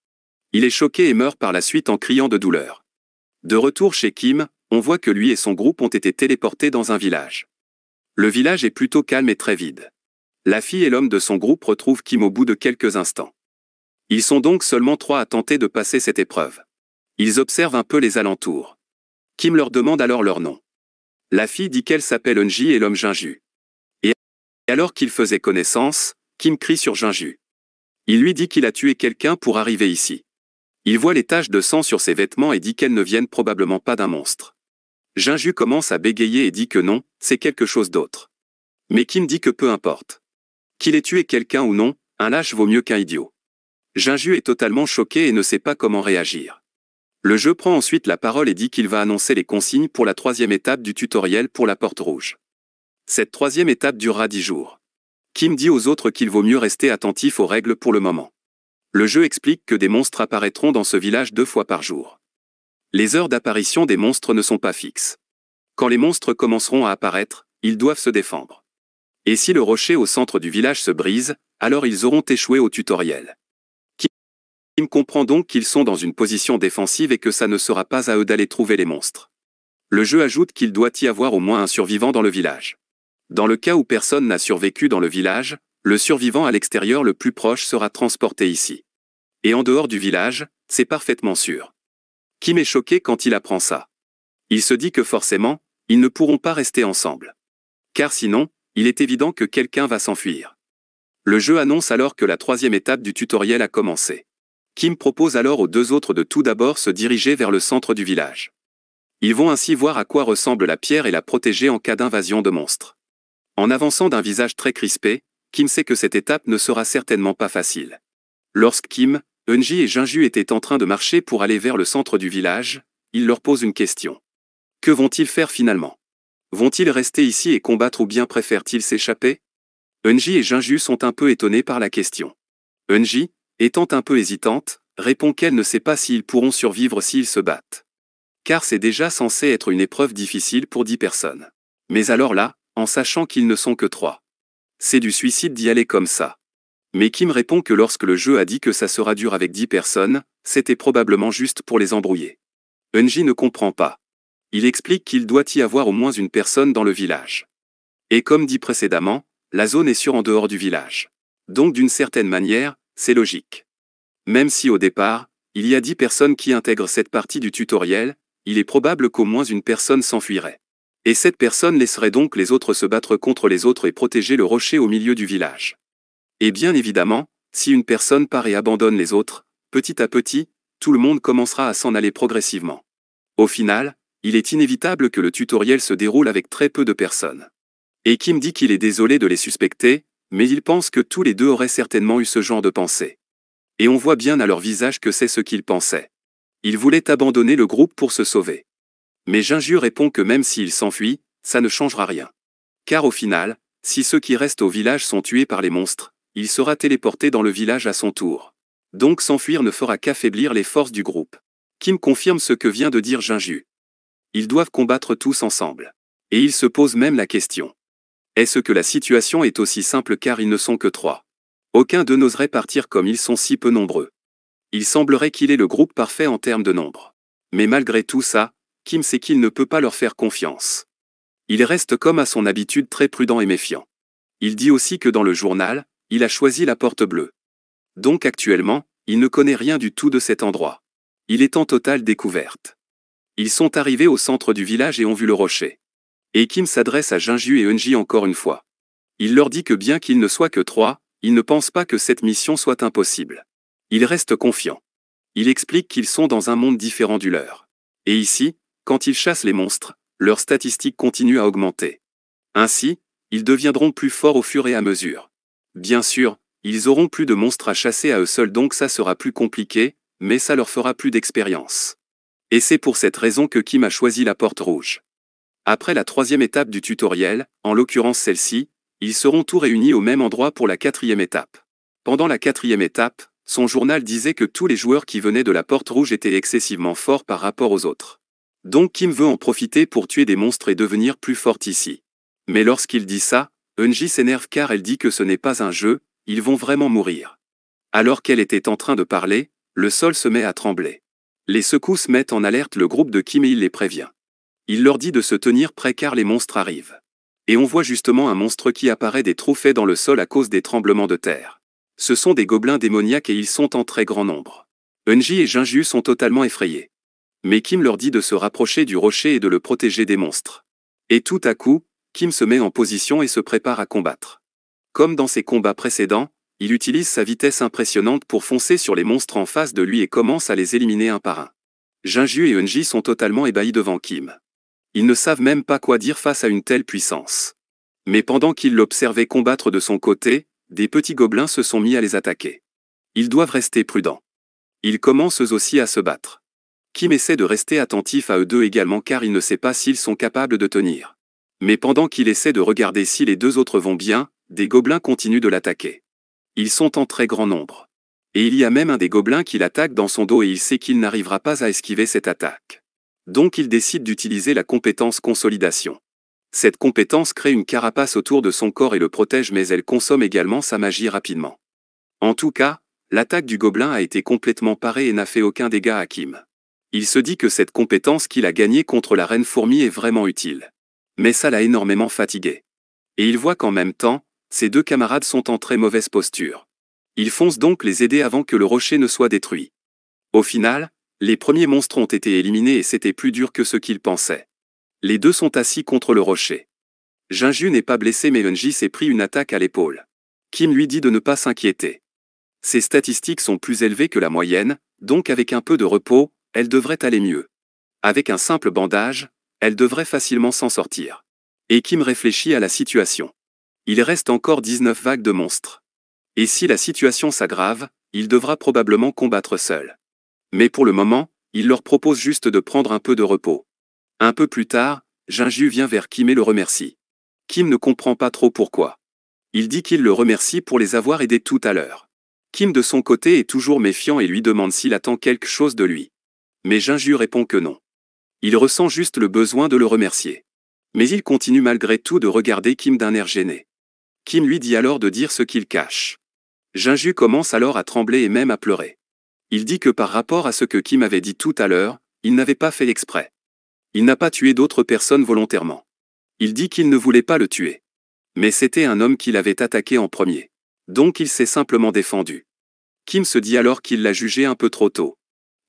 Il est choqué et meurt par la suite en criant de douleur. De retour chez Kim, on voit que lui et son groupe ont été téléportés dans un village. Le village est plutôt calme et très vide. La fille et l'homme de son groupe retrouvent Kim au bout de quelques instants. Ils sont donc seulement 3 à tenter de passer cette épreuve. Ils observent un peu les alentours. Kim leur demande alors leur nom. La fille dit qu'elle s'appelle Eunji et l'homme Jinju. Et alors qu'ils faisaient connaissance, Kim crie sur Jinju. Il lui dit qu'il a tué quelqu'un pour arriver ici. Il voit les taches de sang sur ses vêtements et dit qu'elles ne viennent probablement pas d'un monstre. Jinju commence à bégayer et dit que non, c'est quelque chose d'autre. Mais Kim dit que peu importe. Qu'il ait tué quelqu'un ou non, un lâche vaut mieux qu'un idiot. Jinju est totalement choqué et ne sait pas comment réagir. Le jeu prend ensuite la parole et dit qu'il va annoncer les consignes pour la 3e étape du tutoriel pour la porte rouge. Cette 3e étape durera 10 jours. Kim dit aux autres qu'il vaut mieux rester attentif aux règles pour le moment. Le jeu explique que des monstres apparaîtront dans ce village 2 fois par jour. Les heures d'apparition des monstres ne sont pas fixes. Quand les monstres commenceront à apparaître, ils doivent se défendre. Et si le rocher au centre du village se brise, alors ils auront échoué au tutoriel. Kim comprend donc qu'ils sont dans une position défensive et que ça ne sera pas à eux d'aller trouver les monstres. Le jeu ajoute qu'il doit y avoir au moins un survivant dans le village. Dans le cas où personne n'a survécu dans le village, le survivant à l'extérieur le plus proche sera transporté ici. Et en dehors du village, c'est parfaitement sûr. Kim est choqué quand il apprend ça. Il se dit que forcément, ils ne pourront pas rester ensemble. Car sinon, il est évident que quelqu'un va s'enfuir. Le jeu annonce alors que la 3e étape du tutoriel a commencé. Kim propose alors aux 2 autres de tout d'abord se diriger vers le centre du village. Ils vont ainsi voir à quoi ressemble la pierre et la protéger en cas d'invasion de monstres. En avançant d'un visage très crispé, Kim sait que cette étape ne sera certainement pas facile. Lorsque Kim, Eunji et Jinju étaient en train de marcher pour aller vers le centre du village, il leur pose une question. Que vont-ils faire finalement? Vont-ils rester ici et combattre ou bien préfèrent-ils s'échapper? Eunji et Jinju sont un peu étonnés par la question. Eunji, étant un peu hésitante, répond qu'elle ne sait pas s'ils pourront survivre s'ils se battent. Car c'est déjà censé être une épreuve difficile pour 10 personnes. Mais alors là, en sachant qu'ils ne sont que 3. C'est du suicide d'y aller comme ça. Mais Kim répond que lorsque le jeu a dit que ça sera dur avec 10 personnes, c'était probablement juste pour les embrouiller. Eunji ne comprend pas. Il explique qu'il doit y avoir au moins une personne dans le village. Et comme dit précédemment, la zone est sûre en dehors du village. Donc d'une certaine manière, c'est logique. Même si au départ, il y a 10 personnes qui intègrent cette partie du tutoriel, il est probable qu'au moins une personne s'enfuirait. Et cette personne laisserait donc les autres se battre contre les autres et protéger le rocher au milieu du village. Et bien évidemment, si une personne part et abandonne les autres, petit à petit, tout le monde commencera à s'en aller progressivement. Au final, il est inévitable que le tutoriel se déroule avec très peu de personnes. Et Kim dit qu'il est désolé de les suspecter, mais il pense que tous les 2 auraient certainement eu ce genre de pensée. Et on voit bien à leur visage que c'est ce qu'ils pensaient. Ils voulaient abandonner le groupe pour se sauver. Mais Jinju répond que même s'ils s'enfuient, ça ne changera rien. Car au final, si ceux qui restent au village sont tués par les monstres, il sera téléporté dans le village à son tour. Donc s'enfuir ne fera qu'affaiblir les forces du groupe. Kim confirme ce que vient de dire Jinju. Ils doivent combattre tous ensemble. Et il se pose même la question. Est-ce que la situation est aussi simple car ils ne sont que 3? Aucun d'eux n'oserait partir comme ils sont si peu nombreux. Il semblerait qu'il est le groupe parfait en termes de nombre. Mais malgré tout ça, Kim sait qu'il ne peut pas leur faire confiance. Il reste comme à son habitude très prudent et méfiant. Il dit aussi que dans le journal, il a choisi la porte bleue. Donc actuellement, il ne connaît rien du tout de cet endroit. Il est en totale découverte. Ils sont arrivés au centre du village et ont vu le rocher. Et Kim s'adresse à Jinju et Eunji encore une fois. Il leur dit que bien qu'ils ne soient que 3, il ne pense pas que cette mission soit impossible. Il reste confiant. Il explique qu'ils sont dans un monde différent du leur. Et ici, quand ils chassent les monstres, leurs statistiques continuent à augmenter. Ainsi, ils deviendront plus forts au fur et à mesure. Bien sûr, ils auront plus de monstres à chasser à eux seuls donc ça sera plus compliqué, mais ça leur fera plus d'expérience. Et c'est pour cette raison que Kim a choisi la porte rouge. Après la 3e étape du tutoriel, en l'occurrence celle-ci, ils seront tous réunis au même endroit pour la 4e étape. Pendant la 4e étape, son journal disait que tous les joueurs qui venaient de la porte rouge étaient excessivement forts par rapport aux autres. Donc Kim veut en profiter pour tuer des monstres et devenir plus forte ici. Mais lorsqu'il dit ça, Eunji s'énerve car elle dit que ce n'est pas un jeu, ils vont vraiment mourir. Alors qu'elle était en train de parler, le sol se met à trembler. Les secousses mettent en alerte le groupe de Kim et il les prévient. Il leur dit de se tenir prêts car les monstres arrivent. Et on voit justement un monstre qui apparaît des trous faits dans le sol à cause des tremblements de terre. Ce sont des gobelins démoniaques et ils sont en très grand nombre. Eunji et Jinju sont totalement effrayés. Mais Kim leur dit de se rapprocher du rocher et de le protéger des monstres. Et tout à coup, Kim se met en position et se prépare à combattre. Comme dans ses combats précédents, il utilise sa vitesse impressionnante pour foncer sur les monstres en face de lui et commence à les éliminer un par un. Jinju et Eunji sont totalement ébahis devant Kim. Ils ne savent même pas quoi dire face à une telle puissance. Mais pendant qu'ils l'observaient combattre de son côté, des petits gobelins se sont mis à les attaquer. Ils doivent rester prudents. Ils commencent eux aussi à se battre. Kim essaie de rester attentif à eux deux également car il ne sait pas s'ils sont capables de tenir. Mais pendant qu'il essaie de regarder si les deux autres vont bien, des gobelins continuent de l'attaquer. Ils sont en très grand nombre. Et il y a même un des gobelins qui l'attaque dans son dos et il sait qu'il n'arrivera pas à esquiver cette attaque. Donc il décide d'utiliser la compétence consolidation. Cette compétence crée une carapace autour de son corps et le protège mais elle consomme également sa magie rapidement. En tout cas, l'attaque du gobelin a été complètement parée et n'a fait aucun dégât à Kim. Il se dit que cette compétence qu'il a gagnée contre la reine fourmi est vraiment utile. Mais ça l'a énormément fatigué. Et il voit qu'en même temps, ses deux camarades sont en très mauvaise posture. Il fonce donc les aider avant que le rocher ne soit détruit. Au final, les premiers monstres ont été éliminés et c'était plus dur que ce qu'il pensait. Les deux sont assis contre le rocher. Jinju n'est pas blessé mais Eunji s'est pris une attaque à l'épaule. Kim lui dit de ne pas s'inquiéter. Ses statistiques sont plus élevées que la moyenne, donc avec un peu de repos, elle devrait aller mieux. Avec un simple bandage, elle devrait facilement s'en sortir. Et Kim réfléchit à la situation. Il reste encore 19 vagues de monstres. Et si la situation s'aggrave, il devra probablement combattre seul. Mais pour le moment, il leur propose juste de prendre un peu de repos. Un peu plus tard, Jinju vient vers Kim et le remercie. Kim ne comprend pas trop pourquoi. Il dit qu'il le remercie pour les avoir aidés tout à l'heure. Kim de son côté est toujours méfiant et lui demande s'il attend quelque chose de lui. Mais Jinju répond que non. Il ressent juste le besoin de le remercier. Mais il continue malgré tout de regarder Kim d'un air gêné. Kim lui dit alors de dire ce qu'il cache. Jinju commence alors à trembler et même à pleurer. Il dit que par rapport à ce que Kim avait dit tout à l'heure, il n'avait pas fait exprès. Il n'a pas tué d'autres personnes volontairement. Il dit qu'il ne voulait pas le tuer. Mais c'était un homme qui l'avait attaqué en premier. Donc il s'est simplement défendu. Kim se dit alors qu'il l'a jugé un peu trop tôt.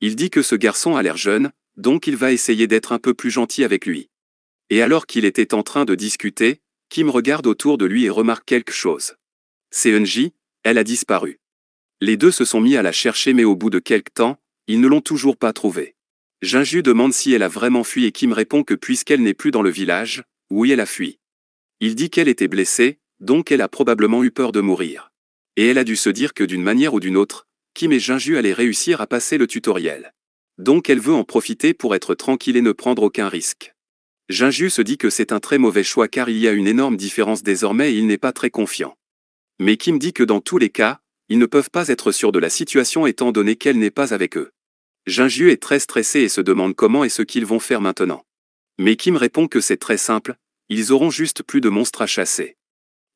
Il dit que ce garçon a l'air jeune, donc il va essayer d'être un peu plus gentil avec lui. Et alors qu'il était en train de discuter, Kim regarde autour de lui et remarque quelque chose. C'est Eunji, elle a disparu. Les deux se sont mis à la chercher mais au bout de quelque temps, ils ne l'ont toujours pas trouvée. Jinju demande si elle a vraiment fui et Kim répond que puisqu'elle n'est plus dans le village, oui elle a fui. Il dit qu'elle était blessée, donc elle a probablement eu peur de mourir. Et elle a dû se dire que d'une manière ou d'une autre, Kim et Jinju allaient réussir à passer le tutoriel. Donc elle veut en profiter pour être tranquille et ne prendre aucun risque. Jinju se dit que c'est un très mauvais choix car il y a une énorme différence désormais et il n'est pas très confiant. Mais Kim dit que dans tous les cas, ils ne peuvent pas être sûrs de la situation étant donné qu'elle n'est pas avec eux. Jinju est très stressé et se demande comment et ce qu'ils vont faire maintenant. Mais Kim répond que c'est très simple, ils auront juste plus de monstres à chasser.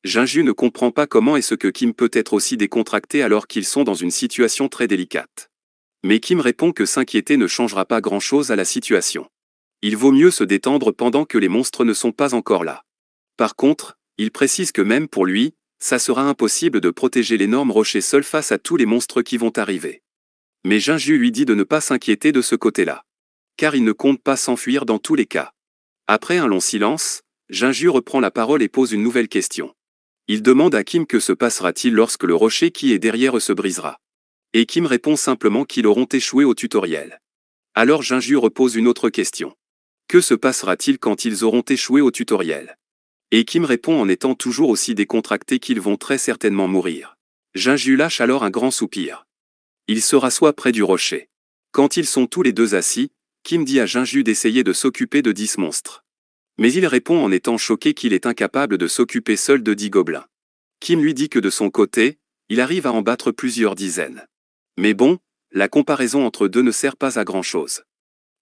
Jinju ne comprend pas comment est-ce que Kim peut être aussi décontracté alors qu'ils sont dans une situation très délicate. Mais Kim répond que s'inquiéter ne changera pas grand-chose à la situation. Il vaut mieux se détendre pendant que les monstres ne sont pas encore là. Par contre, il précise que même pour lui, ça sera impossible de protéger l'énorme rocher seul face à tous les monstres qui vont arriver. Mais Jinju lui dit de ne pas s'inquiéter de ce côté-là. Car il ne compte pas s'enfuir dans tous les cas. Après un long silence, Jinju reprend la parole et pose une nouvelle question. Il demande à Kim que se passera-t-il lorsque le rocher qui est derrière eux se brisera. Et Kim répond simplement qu'ils auront échoué au tutoriel. Alors Jinju repose une autre question. Que se passera-t-il quand ils auront échoué au tutoriel? Et Kim répond en étant toujours aussi décontracté qu'ils vont très certainement mourir. Jinju lâche alors un grand soupir. Il se rassoit près du rocher. Quand ils sont tous les deux assis, Kim dit à Jinju d'essayer de s'occuper de 10 monstres. Mais il répond en étant choqué qu'il est incapable de s'occuper seul de 10 gobelins. Kim lui dit que de son côté, il arrive à en battre plusieurs dizaines. Mais bon, la comparaison entre deux ne sert pas à grand-chose.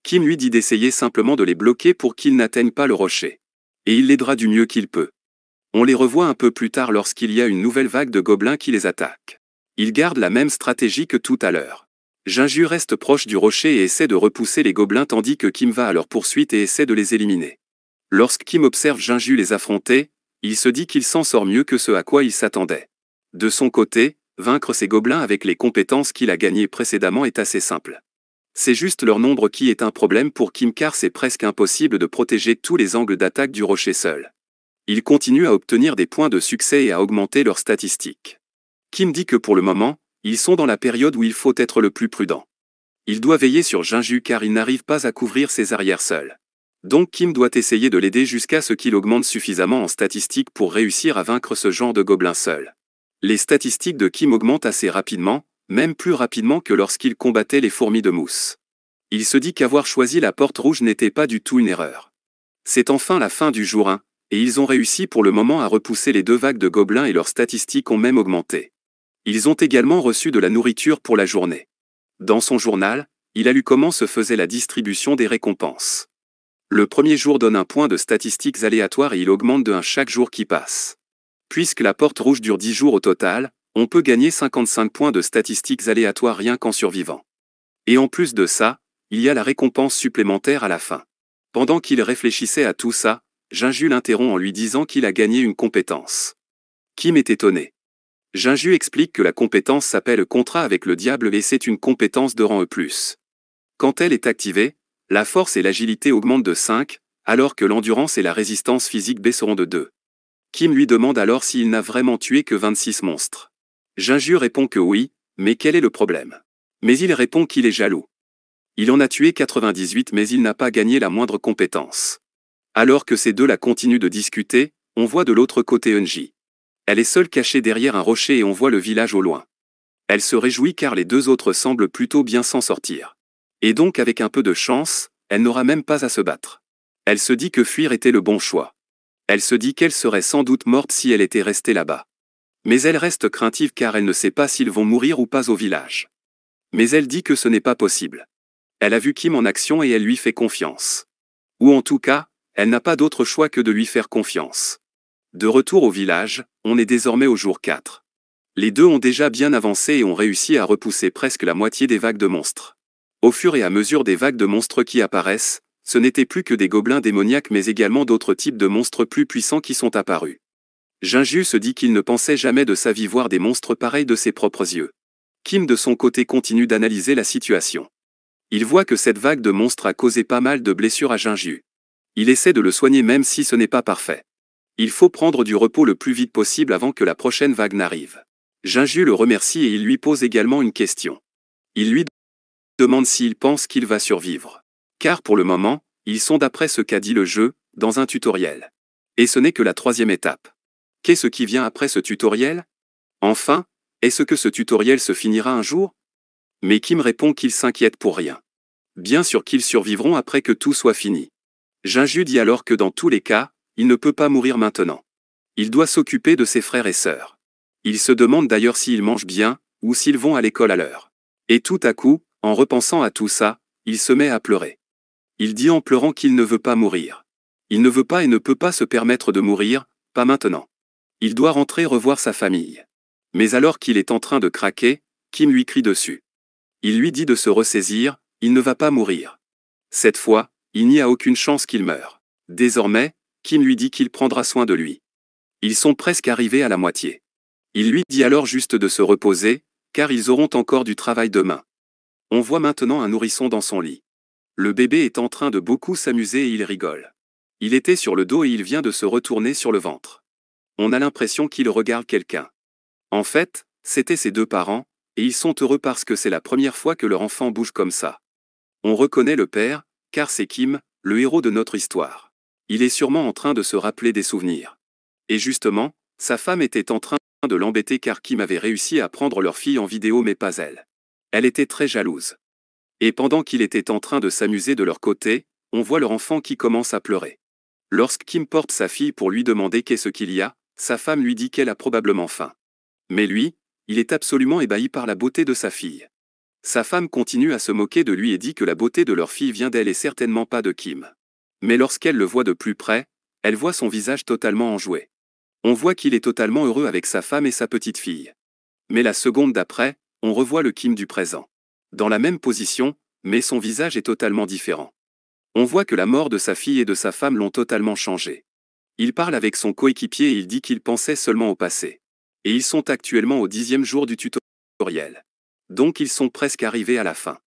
Kim lui dit d'essayer simplement de les bloquer pour qu'ils n'atteignent pas le rocher. Et il l'aidera du mieux qu'il peut. On les revoit un peu plus tard lorsqu'il y a une nouvelle vague de gobelins qui les attaque. Ils gardent la même stratégie que tout à l'heure. Jinju reste proche du rocher et essaie de repousser les gobelins tandis que Kim va à leur poursuite et essaie de les éliminer. Lorsque Kim observe Jinju les affronter, il se dit qu'il s'en sort mieux que ce à quoi il s'attendait. De son côté, vaincre ces gobelins avec les compétences qu'il a gagnées précédemment est assez simple. C'est juste leur nombre qui est un problème pour Kim car c'est presque impossible de protéger tous les angles d'attaque du rocher seul. Il continue à obtenir des points de succès et à augmenter leurs statistiques. Kim dit que pour le moment, ils sont dans la période où il faut être le plus prudent. Il doit veiller sur Jinju car il n'arrive pas à couvrir ses arrières seul. Donc Kim doit essayer de l'aider jusqu'à ce qu'il augmente suffisamment en statistiques pour réussir à vaincre ce genre de gobelin seul. Les statistiques de Kim augmentent assez rapidement, même plus rapidement que lorsqu'il combattait les fourmis de mousse. Il se dit qu'avoir choisi la porte rouge n'était pas du tout une erreur. C'est enfin la fin du jour 1, et ils ont réussi pour le moment à repousser les 2 vagues de gobelins et leurs statistiques ont même augmenté. Ils ont également reçu de la nourriture pour la journée. Dans son journal, il a lu comment se faisait la distribution des récompenses. Le premier jour donne un point de statistiques aléatoires et il augmente de 1 chaque jour qui passe. Puisque la porte rouge dure 10 jours au total, on peut gagner 55 points de statistiques aléatoires rien qu'en survivant. Et en plus de ça, il y a la récompense supplémentaire à la fin. Pendant qu'il réfléchissait à tout ça, Jinju l'interrompt en lui disant qu'il a gagné une compétence. Kim est étonné. Jinju explique que la compétence s'appelle Contrat avec le diable et c'est une compétence de rang E+. Quand elle est activée, la force et l'agilité augmentent de 5, alors que l'endurance et la résistance physique baisseront de 2. Kim lui demande alors s'il n'a vraiment tué que 26 monstres. Jinju répond que oui, mais quel est le problème? Mais il répond qu'il est jaloux. Il en a tué 98 mais il n'a pas gagné la moindre compétence. Alors que ces deux-là continuent de discuter, on voit de l'autre côté Eunji. Elle est seule cachée derrière un rocher et on voit le village au loin. Elle se réjouit car les 2 autres semblent plutôt bien s'en sortir. Et donc avec un peu de chance, elle n'aura même pas à se battre. Elle se dit que fuir était le bon choix. Elle se dit qu'elle serait sans doute morte si elle était restée là-bas. Mais elle reste craintive car elle ne sait pas s'ils vont mourir ou pas au village. Mais elle dit que ce n'est pas possible. Elle a vu Kim en action et elle lui fait confiance. Ou en tout cas, elle n'a pas d'autre choix que de lui faire confiance. De retour au village, on est désormais au jour 4. Les 2 ont déjà bien avancé et ont réussi à repousser presque la moitié des vagues de monstres. Au fur et à mesure des vagues de monstres qui apparaissent, ce n'étaient plus que des gobelins démoniaques mais également d'autres types de monstres plus puissants qui sont apparus. Jinju se dit qu'il ne pensait jamais de sa vie voir des monstres pareils de ses propres yeux. Kim de son côté continue d'analyser la situation. Il voit que cette vague de monstres a causé pas mal de blessures à Jinju. Il essaie de le soigner même si ce n'est pas parfait. Il faut prendre du repos le plus vite possible avant que la prochaine vague n'arrive. Jinju le remercie et il lui pose également une question. Il lui demande s'il pense qu'il va survivre. Car pour le moment, ils sont d'après ce qu'a dit le jeu, dans un tutoriel. Et ce n'est que la 3e étape. Qu'est-ce qui vient après ce tutoriel? Enfin, est-ce que ce tutoriel se finira un jour? Mais Kim répond qu'il s'inquiète pour rien. Bien sûr qu'ils survivront après que tout soit fini. Jinju dit alors que dans tous les cas, il ne peut pas mourir maintenant. Il doit s'occuper de ses frères et sœurs. Il se demande d'ailleurs s'ils mangent bien, ou s'ils vont à l'école à l'heure. Et tout à coup, en repensant à tout ça, il se met à pleurer. Il dit en pleurant qu'il ne veut pas mourir. Il ne veut pas et ne peut pas se permettre de mourir, pas maintenant. Il doit rentrer revoir sa famille. Mais alors qu'il est en train de craquer, Kim lui crie dessus. Il lui dit de se ressaisir, il ne va pas mourir. Cette fois, il n'y a aucune chance qu'il meure. Désormais, Kim lui dit qu'il prendra soin de lui. Ils sont presque arrivés à la moitié. Il lui dit alors juste de se reposer, car ils auront encore du travail demain. On voit maintenant un nourrisson dans son lit. Le bébé est en train de beaucoup s'amuser et il rigole. Il était sur le dos et il vient de se retourner sur le ventre. On a l'impression qu'il regarde quelqu'un. En fait, c'étaient ses 2 parents, et ils sont heureux parce que c'est la première fois que leur enfant bouge comme ça. On reconnaît le père, car c'est Kim, le héros de notre histoire. Il est sûrement en train de se rappeler des souvenirs. Et justement, sa femme était en train de l'embêter car Kim avait réussi à prendre leur fille en vidéo mais pas elle. Elle était très jalouse. Et pendant qu'il était en train de s'amuser de leur côté, on voit leur enfant qui commence à pleurer. Lorsque Kim porte sa fille pour lui demander qu'est-ce qu'il y a, sa femme lui dit qu'elle a probablement faim. Mais lui, il est absolument ébahi par la beauté de sa fille. Sa femme continue à se moquer de lui et dit que la beauté de leur fille vient d'elle et certainement pas de Kim. Mais lorsqu'elle le voit de plus près, elle voit son visage totalement enjoué. On voit qu'il est totalement heureux avec sa femme et sa petite fille. Mais la seconde d'après, on revoit le Kim du présent. Dans la même position, mais son visage est totalement différent. On voit que la mort de sa fille et de sa femme l'ont totalement changé. Il parle avec son coéquipier et il dit qu'il pensait seulement au passé. Et ils sont actuellement au 10e jour du tutoriel. Donc ils sont presque arrivés à la fin.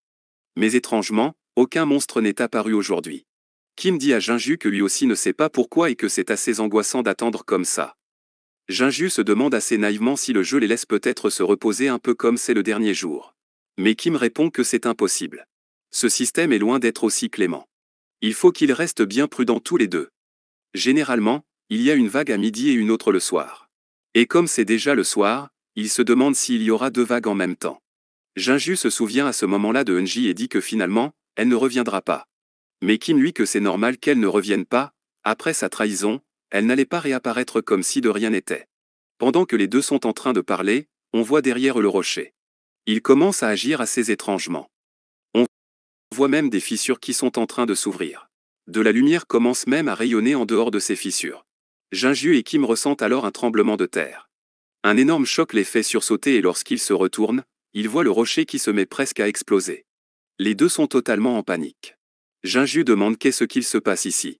Mais étrangement, aucun monstre n'est apparu aujourd'hui. Kim dit à Jinju que lui aussi ne sait pas pourquoi et que c'est assez angoissant d'attendre comme ça. Jinju se demande assez naïvement si le jeu les laisse peut-être se reposer un peu comme c'est le dernier jour. Mais Kim répond que c'est impossible. Ce système est loin d'être aussi clément. Il faut qu'ils restent bien prudents tous les deux. Généralement, il y a une vague à midi et une autre le soir. Et comme c'est déjà le soir, il se demande s'il y aura 2 vagues en même temps. Jinju se souvient à ce moment-là de Eunji et dit que finalement, elle ne reviendra pas. Mais Kim lui que c'est normal qu'elle ne revienne pas, après sa trahison, elle n'allait pas réapparaître comme si de rien n'était. Pendant que les deux sont en train de parler, on voit derrière eux le rocher. Il commence à agir assez étrangement. On voit même des fissures qui sont en train de s'ouvrir. De la lumière commence même à rayonner en dehors de ces fissures. Jinju et Kim ressentent alors un tremblement de terre. Un énorme choc les fait sursauter et lorsqu'ils se retournent, ils voient le rocher qui se met presque à exploser. Les deux sont totalement en panique. Jinju demande qu'est-ce qu'il se passe ici.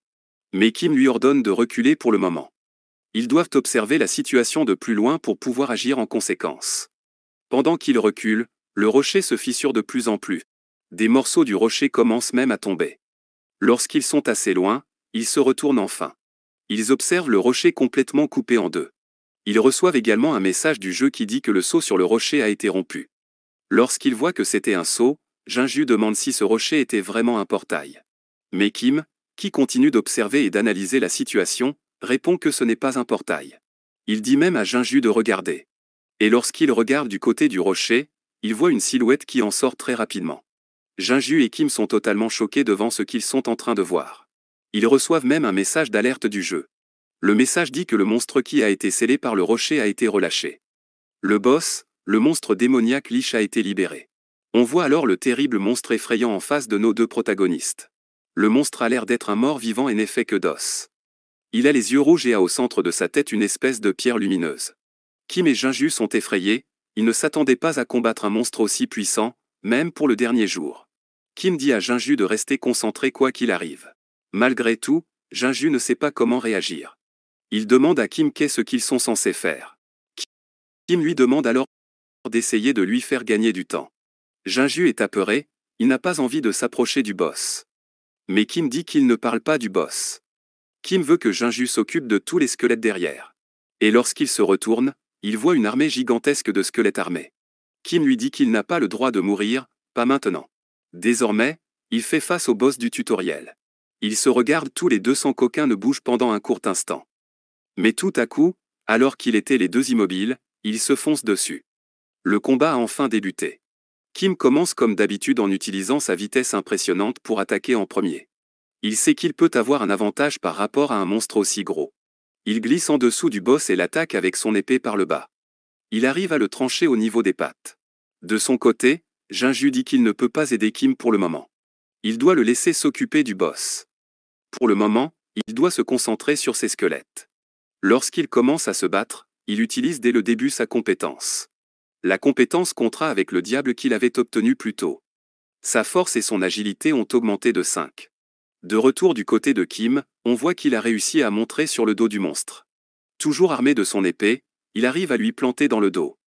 Mais Kim lui ordonne de reculer pour le moment. Ils doivent observer la situation de plus loin pour pouvoir agir en conséquence. Pendant qu'ils reculent, le rocher se fissure de plus en plus. Des morceaux du rocher commencent même à tomber. Lorsqu'ils sont assez loin, ils se retournent enfin. Ils observent le rocher complètement coupé en deux. Ils reçoivent également un message du jeu qui dit que le saut sur le rocher a été rompu. Lorsqu'ils voient que c'était un saut, Jinju demande si ce rocher était vraiment un portail. Mais Kim, qui continue d'observer et d'analyser la situation, répond que ce n'est pas un portail. Il dit même à Jinju de regarder. Et lorsqu'il regarde du côté du rocher, il voit une silhouette qui en sort très rapidement. Jinju et Kim sont totalement choqués devant ce qu'ils sont en train de voir. Ils reçoivent même un message d'alerte du jeu. Le message dit que le monstre qui a été scellé par le rocher a été relâché. Le boss, le monstre démoniaque Lich a été libéré. On voit alors le terrible monstre effrayant en face de nos deux protagonistes. Le monstre a l'air d'être un mort vivant et n'est fait que d'os. Il a les yeux rouges et a au centre de sa tête une espèce de pierre lumineuse. Kim et Jinju sont effrayés, ils ne s'attendaient pas à combattre un monstre aussi puissant, même pour le dernier jour. Kim dit à Jinju de rester concentré quoi qu'il arrive. Malgré tout, Jinju ne sait pas comment réagir. Il demande à Kim qu'est-ce qu'ils sont censés faire. Kim lui demande alors d'essayer de lui faire gagner du temps. Jinju est apeuré, il n'a pas envie de s'approcher du boss. Mais Kim dit qu'il ne parle pas du boss. Kim veut que Jinju s'occupe de tous les squelettes derrière. Et lorsqu'il se retourne, il voit une armée gigantesque de squelettes armés. Kim lui dit qu'il n'a pas le droit de mourir, pas maintenant. Désormais, il fait face au boss du tutoriel. Ils se regardent tous les deux sans qu'aucun ne bouge pendant un court instant. Mais tout à coup, alors qu'ils étaient les deux immobiles, ils se foncent dessus. Le combat a enfin débuté. Kim commence comme d'habitude en utilisant sa vitesse impressionnante pour attaquer en premier. Il sait qu'il peut avoir un avantage par rapport à un monstre aussi gros. Il glisse en dessous du boss et l'attaque avec son épée par le bas. Il arrive à le trancher au niveau des pattes. De son côté, Jinju dit qu'il ne peut pas aider Kim pour le moment. Il doit le laisser s'occuper du boss. Pour le moment, il doit se concentrer sur ses squelettes. Lorsqu'il commence à se battre, il utilise dès le début sa compétence. La compétence contrat avec le diable qu'il avait obtenu plus tôt. Sa force et son agilité ont augmenté de 5. De retour du côté de Kim, on voit qu'il a réussi à monter sur le dos du monstre. Toujours armé de son épée, il arrive à lui planter dans le dos.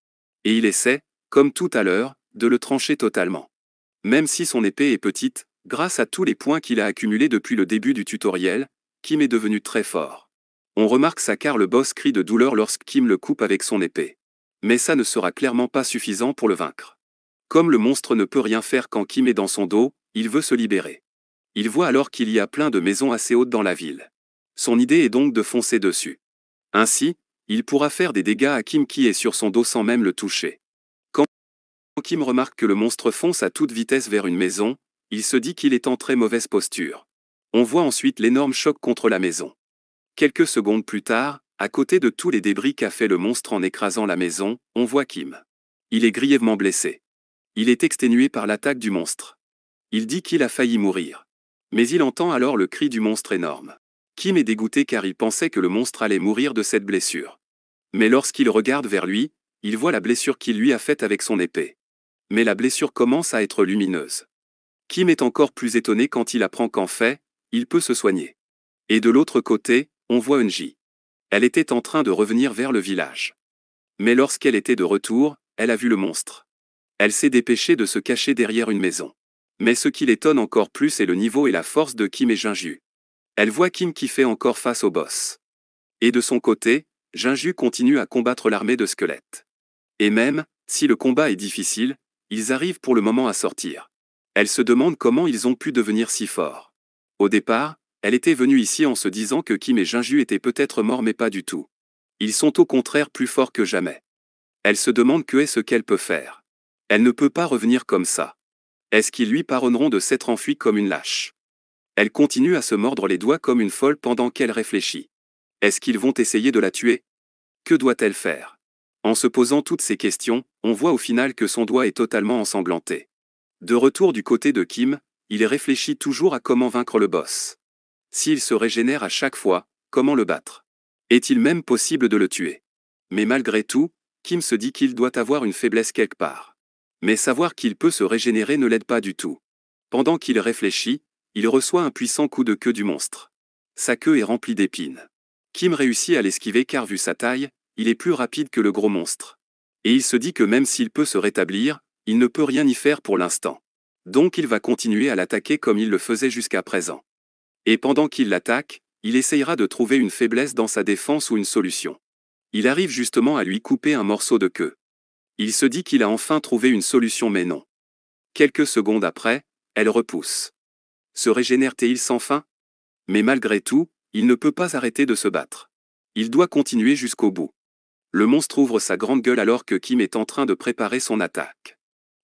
Et il essaie, comme tout à l'heure, de le trancher totalement. Même si son épée est petite, grâce à tous les points qu'il a accumulés depuis le début du tutoriel, Kim est devenu très fort. On remarque ça car le boss crie de douleur lorsque Kim le coupe avec son épée. Mais ça ne sera clairement pas suffisant pour le vaincre. Comme le monstre ne peut rien faire quand Kim est dans son dos, il veut se libérer. Il voit alors qu'il y a plein de maisons assez hautes dans la ville. Son idée est donc de foncer dessus. Ainsi, il pourra faire des dégâts à Kim qui est sur son dos sans même le toucher. Quand Kim remarque que le monstre fonce à toute vitesse vers une maison, il se dit qu'il est en très mauvaise posture. On voit ensuite l'énorme choc contre la maison. Quelques secondes plus tard, à côté de tous les débris qu'a fait le monstre en écrasant la maison, on voit Kim. Il est grièvement blessé. Il est exténué par l'attaque du monstre. Il dit qu'il a failli mourir. Mais il entend alors le cri du monstre énorme. Kim est dégoûté car il pensait que le monstre allait mourir de cette blessure. Mais lorsqu'il regarde vers lui, il voit la blessure qu'il lui a faite avec son épée. Mais la blessure commence à être lumineuse. Kim est encore plus étonné quand il apprend qu'en fait, il peut se soigner. Et de l'autre côté, on voit Eunji. Elle était en train de revenir vers le village. Mais lorsqu'elle était de retour, elle a vu le monstre. Elle s'est dépêchée de se cacher derrière une maison. Mais ce qui l'étonne encore plus est le niveau et la force de Kim et Jinju. Elle voit Kim qui fait encore face au boss. Et de son côté, Jinju continue à combattre l'armée de squelettes. Et même, si le combat est difficile, ils arrivent pour le moment à sortir. Elle se demande comment ils ont pu devenir si forts. Au départ, elle était venue ici en se disant que Kim et Jinju étaient peut-être morts mais pas du tout. Ils sont au contraire plus forts que jamais. Elle se demande que est-ce qu'elle peut faire. Elle ne peut pas revenir comme ça. Est-ce qu'ils lui pardonneront de s'être enfuie comme une lâche? Elle continue à se mordre les doigts comme une folle pendant qu'elle réfléchit. Est-ce qu'ils vont essayer de la tuer? Que doit-elle faire? En se posant toutes ces questions, on voit au final que son doigt est totalement ensanglanté. De retour du côté de Kim, il réfléchit toujours à comment vaincre le boss. S'il se régénère à chaque fois, comment le battre? Est-il même possible de le tuer? Mais malgré tout, Kim se dit qu'il doit avoir une faiblesse quelque part. Mais savoir qu'il peut se régénérer ne l'aide pas du tout. Pendant qu'il réfléchit, il reçoit un puissant coup de queue du monstre. Sa queue est remplie d'épines. Kim réussit à l'esquiver car vu sa taille, il est plus rapide que le gros monstre. Et il se dit que même s'il peut se rétablir, il ne peut rien y faire pour l'instant. Donc il va continuer à l'attaquer comme il le faisait jusqu'à présent. Et pendant qu'il l'attaque, il essayera de trouver une faiblesse dans sa défense ou une solution. Il arrive justement à lui couper un morceau de queue. Il se dit qu'il a enfin trouvé une solution mais non. Quelques secondes après, elle repousse. Se régénère-t-il sans fin? Mais malgré tout, il ne peut pas arrêter de se battre. Il doit continuer jusqu'au bout. Le monstre ouvre sa grande gueule alors que Kim est en train de préparer son attaque.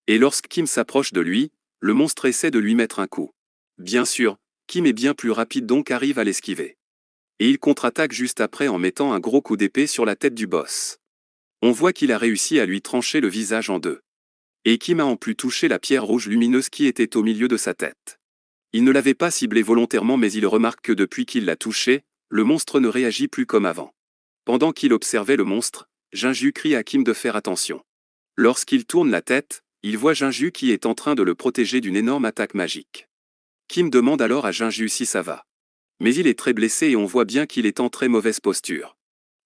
Et lorsque Kim s'approche de lui, le monstre essaie de lui mettre un coup. Bien sûr, Kim est bien plus rapide donc arrive à l'esquiver. Et il contre-attaque juste après en mettant un gros coup d'épée sur la tête du boss. On voit qu'il a réussi à lui trancher le visage en deux. Et Kim a en plus touché la pierre rouge lumineuse qui était au milieu de sa tête. Il ne l'avait pas ciblé volontairement mais il remarque que depuis qu'il l'a touché, le monstre ne réagit plus comme avant. Pendant qu'il observait le monstre, Jinju crie à Kim de faire attention. Lorsqu'il tourne la tête, il voit Jinju qui est en train de le protéger d'une énorme attaque magique. Kim demande alors à Jinju si ça va. Mais il est très blessé et on voit bien qu'il est en très mauvaise posture.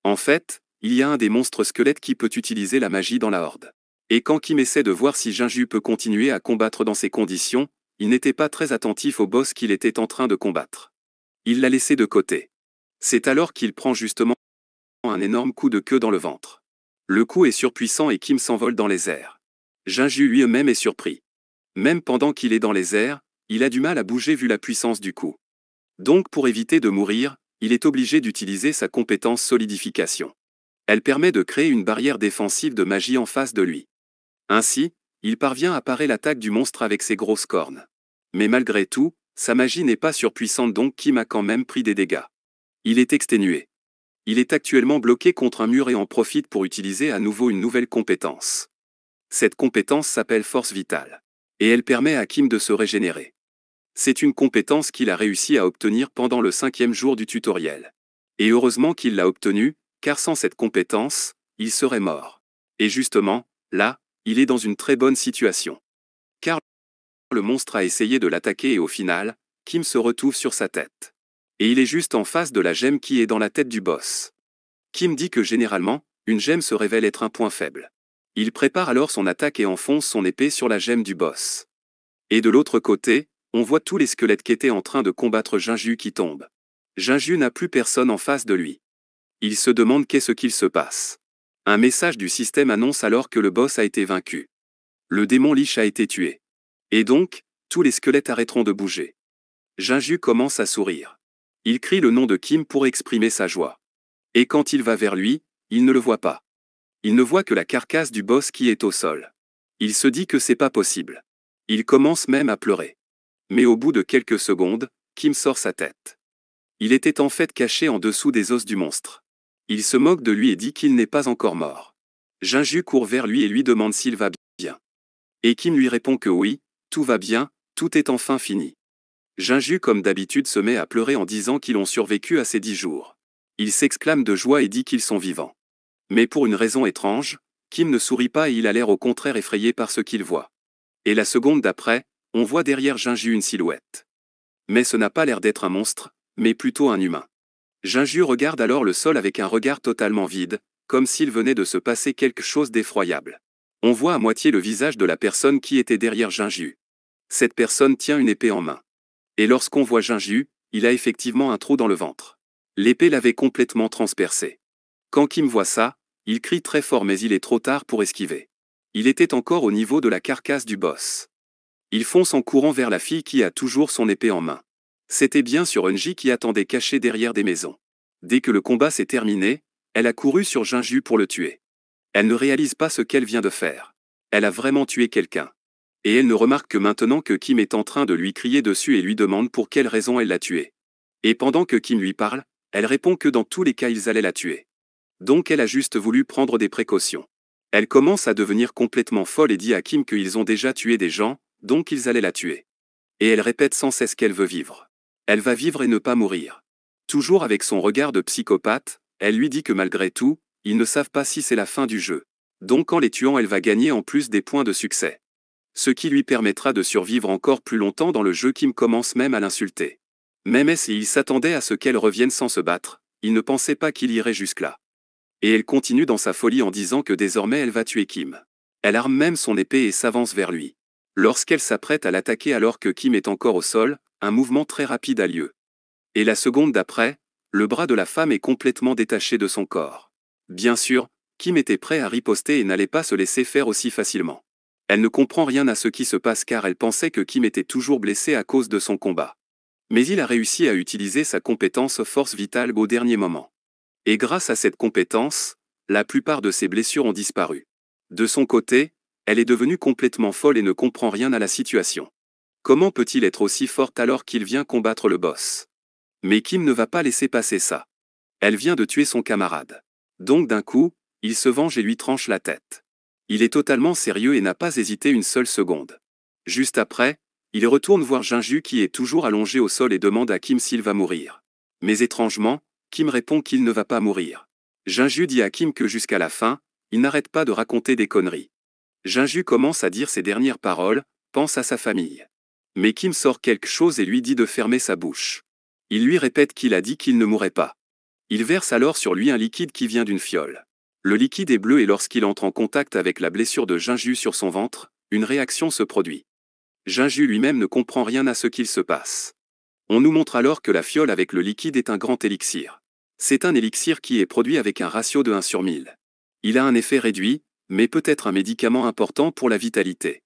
En fait, il y a un des monstres squelettes qui peut utiliser la magie dans la horde. Et quand Kim essaie de voir si Jinju peut continuer à combattre dans ces conditions, il n'était pas très attentif au boss qu'il était en train de combattre. Il l'a laissé de côté. C'est alors qu'il prend justement un énorme coup de queue dans le ventre. Le coup est surpuissant et Kim s'envole dans les airs. Jinju lui-même est surpris. Même pendant qu'il est dans les airs, il a du mal à bouger vu la puissance du coup. Donc pour éviter de mourir, il est obligé d'utiliser sa compétence solidification. Elle permet de créer une barrière défensive de magie en face de lui. Ainsi, il parvient à parer l'attaque du monstre avec ses grosses cornes. Mais malgré tout, sa magie n'est pas surpuissante donc Kim a quand même pris des dégâts. Il est exténué. Il est actuellement bloqué contre un mur et en profite pour utiliser à nouveau une nouvelle compétence. Cette compétence s'appelle Force Vitale. Et elle permet à Kim de se régénérer. C'est une compétence qu'il a réussi à obtenir pendant le 5e jour du tutoriel. Et heureusement qu'il l'a obtenue, car sans cette compétence, il serait mort. Et justement, là, il est dans une très bonne situation. Car le monstre a essayé de l'attaquer et au final, Kim se retrouve sur sa tête. Et il est juste en face de la gemme qui est dans la tête du boss. Kim dit que généralement, une gemme se révèle être un point faible. Il prépare alors son attaque et enfonce son épée sur la gemme du boss. Et de l'autre côté, on voit tous les squelettes qui étaient en train de combattre Jinju qui tombent. Jinju n'a plus personne en face de lui. Il se demande qu'est-ce qu'il se passe. Un message du système annonce alors que le boss a été vaincu. Le démon Lich a été tué. Et donc, tous les squelettes arrêteront de bouger. Jinju commence à sourire. Il crie le nom de Kim pour exprimer sa joie. Et quand il va vers lui, il ne le voit pas. Il ne voit que la carcasse du boss qui est au sol. Il se dit que c'est pas possible. Il commence même à pleurer. Mais au bout de quelques secondes, Kim sort sa tête. Il était en fait caché en dessous des os du monstre. Il se moque de lui et dit qu'il n'est pas encore mort. Jinju court vers lui et lui demande s'il va bien. Et Kim lui répond que oui, tout va bien, tout est enfin fini. Jinju comme d'habitude se met à pleurer en disant qu'ils ont survécu à ces 10 jours. Il s'exclame de joie et dit qu'ils sont vivants. Mais pour une raison étrange, Kim ne sourit pas et il a l'air au contraire effrayé par ce qu'il voit. Et la seconde d'après, on voit derrière Jinju une silhouette. Mais ce n'a pas l'air d'être un monstre, mais plutôt un humain. Jinju regarde alors le sol avec un regard totalement vide, comme s'il venait de se passer quelque chose d'effroyable. On voit à moitié le visage de la personne qui était derrière Jinju. Cette personne tient une épée en main. Et lorsqu'on voit Jinju, il a effectivement un trou dans le ventre. L'épée l'avait complètement transpercé. Quand Kim voit ça, il crie très fort mais il est trop tard pour esquiver. Il était encore au niveau de la carcasse du boss. Il fonce en courant vers la fille qui a toujours son épée en main. C'était bien sûr Eunji qui attendait cachée derrière des maisons. Dès que le combat s'est terminé, elle a couru sur Jinju pour le tuer. Elle ne réalise pas ce qu'elle vient de faire. Elle a vraiment tué quelqu'un. Et elle ne remarque que maintenant que Kim est en train de lui crier dessus et lui demande pour quelle raison elle l'a tué. Et pendant que Kim lui parle, elle répond que dans tous les cas ils allaient la tuer. Donc elle a juste voulu prendre des précautions. Elle commence à devenir complètement folle et dit à Kim qu'ils ont déjà tué des gens, donc ils allaient la tuer. Et elle répète sans cesse qu'elle veut vivre. Elle va vivre et ne pas mourir. Toujours avec son regard de psychopathe, elle lui dit que malgré tout, ils ne savent pas si c'est la fin du jeu. Donc en les tuant elle va gagner en plus des points de succès. Ce qui lui permettra de survivre encore plus longtemps dans le jeu. Kim commence même à l'insulter. Même si il s'attendait à ce qu'elle revienne sans se battre, il ne pensait pas qu'il irait jusque-là. Et elle continue dans sa folie en disant que désormais elle va tuer Kim. Elle arme même son épée et s'avance vers lui. Lorsqu'elle s'apprête à l'attaquer alors que Kim est encore au sol, un mouvement très rapide a lieu. Et la seconde d'après, le bras de la femme est complètement détaché de son corps. Bien sûr, Kim était prêt à riposter et n'allait pas se laisser faire aussi facilement. Elle ne comprend rien à ce qui se passe car elle pensait que Kim était toujours blessé à cause de son combat. Mais il a réussi à utiliser sa compétence force vitale au dernier moment. Et grâce à cette compétence, la plupart de ses blessures ont disparu. De son côté, elle est devenue complètement folle et ne comprend rien à la situation. Comment peut-il être aussi forte alors qu'il vient combattre le boss? Mais Kim ne va pas laisser passer ça. Elle vient de tuer son camarade. Donc d'un coup, il se venge et lui tranche la tête. Il est totalement sérieux et n'a pas hésité une seule seconde. Juste après, il retourne voir Jinju qui est toujours allongé au sol et demande à Kim s'il va mourir. Mais étrangement, Kim répond qu'il ne va pas mourir. Jinju dit à Kim que jusqu'à la fin, il n'arrête pas de raconter des conneries. Jinju commence à dire ses dernières paroles, pense à sa famille. Mais Kim sort quelque chose et lui dit de fermer sa bouche. Il lui répète qu'il a dit qu'il ne mourrait pas. Il verse alors sur lui un liquide qui vient d'une fiole. Le liquide est bleu et lorsqu'il entre en contact avec la blessure de Jinju sur son ventre, une réaction se produit. Jinju lui-même ne comprend rien à ce qu'il se passe. On nous montre alors que la fiole avec le liquide est un grand élixir. C'est un élixir qui est produit avec un ratio de 1/1000. Il a un effet réduit, mais peut être un médicament important pour la vitalité.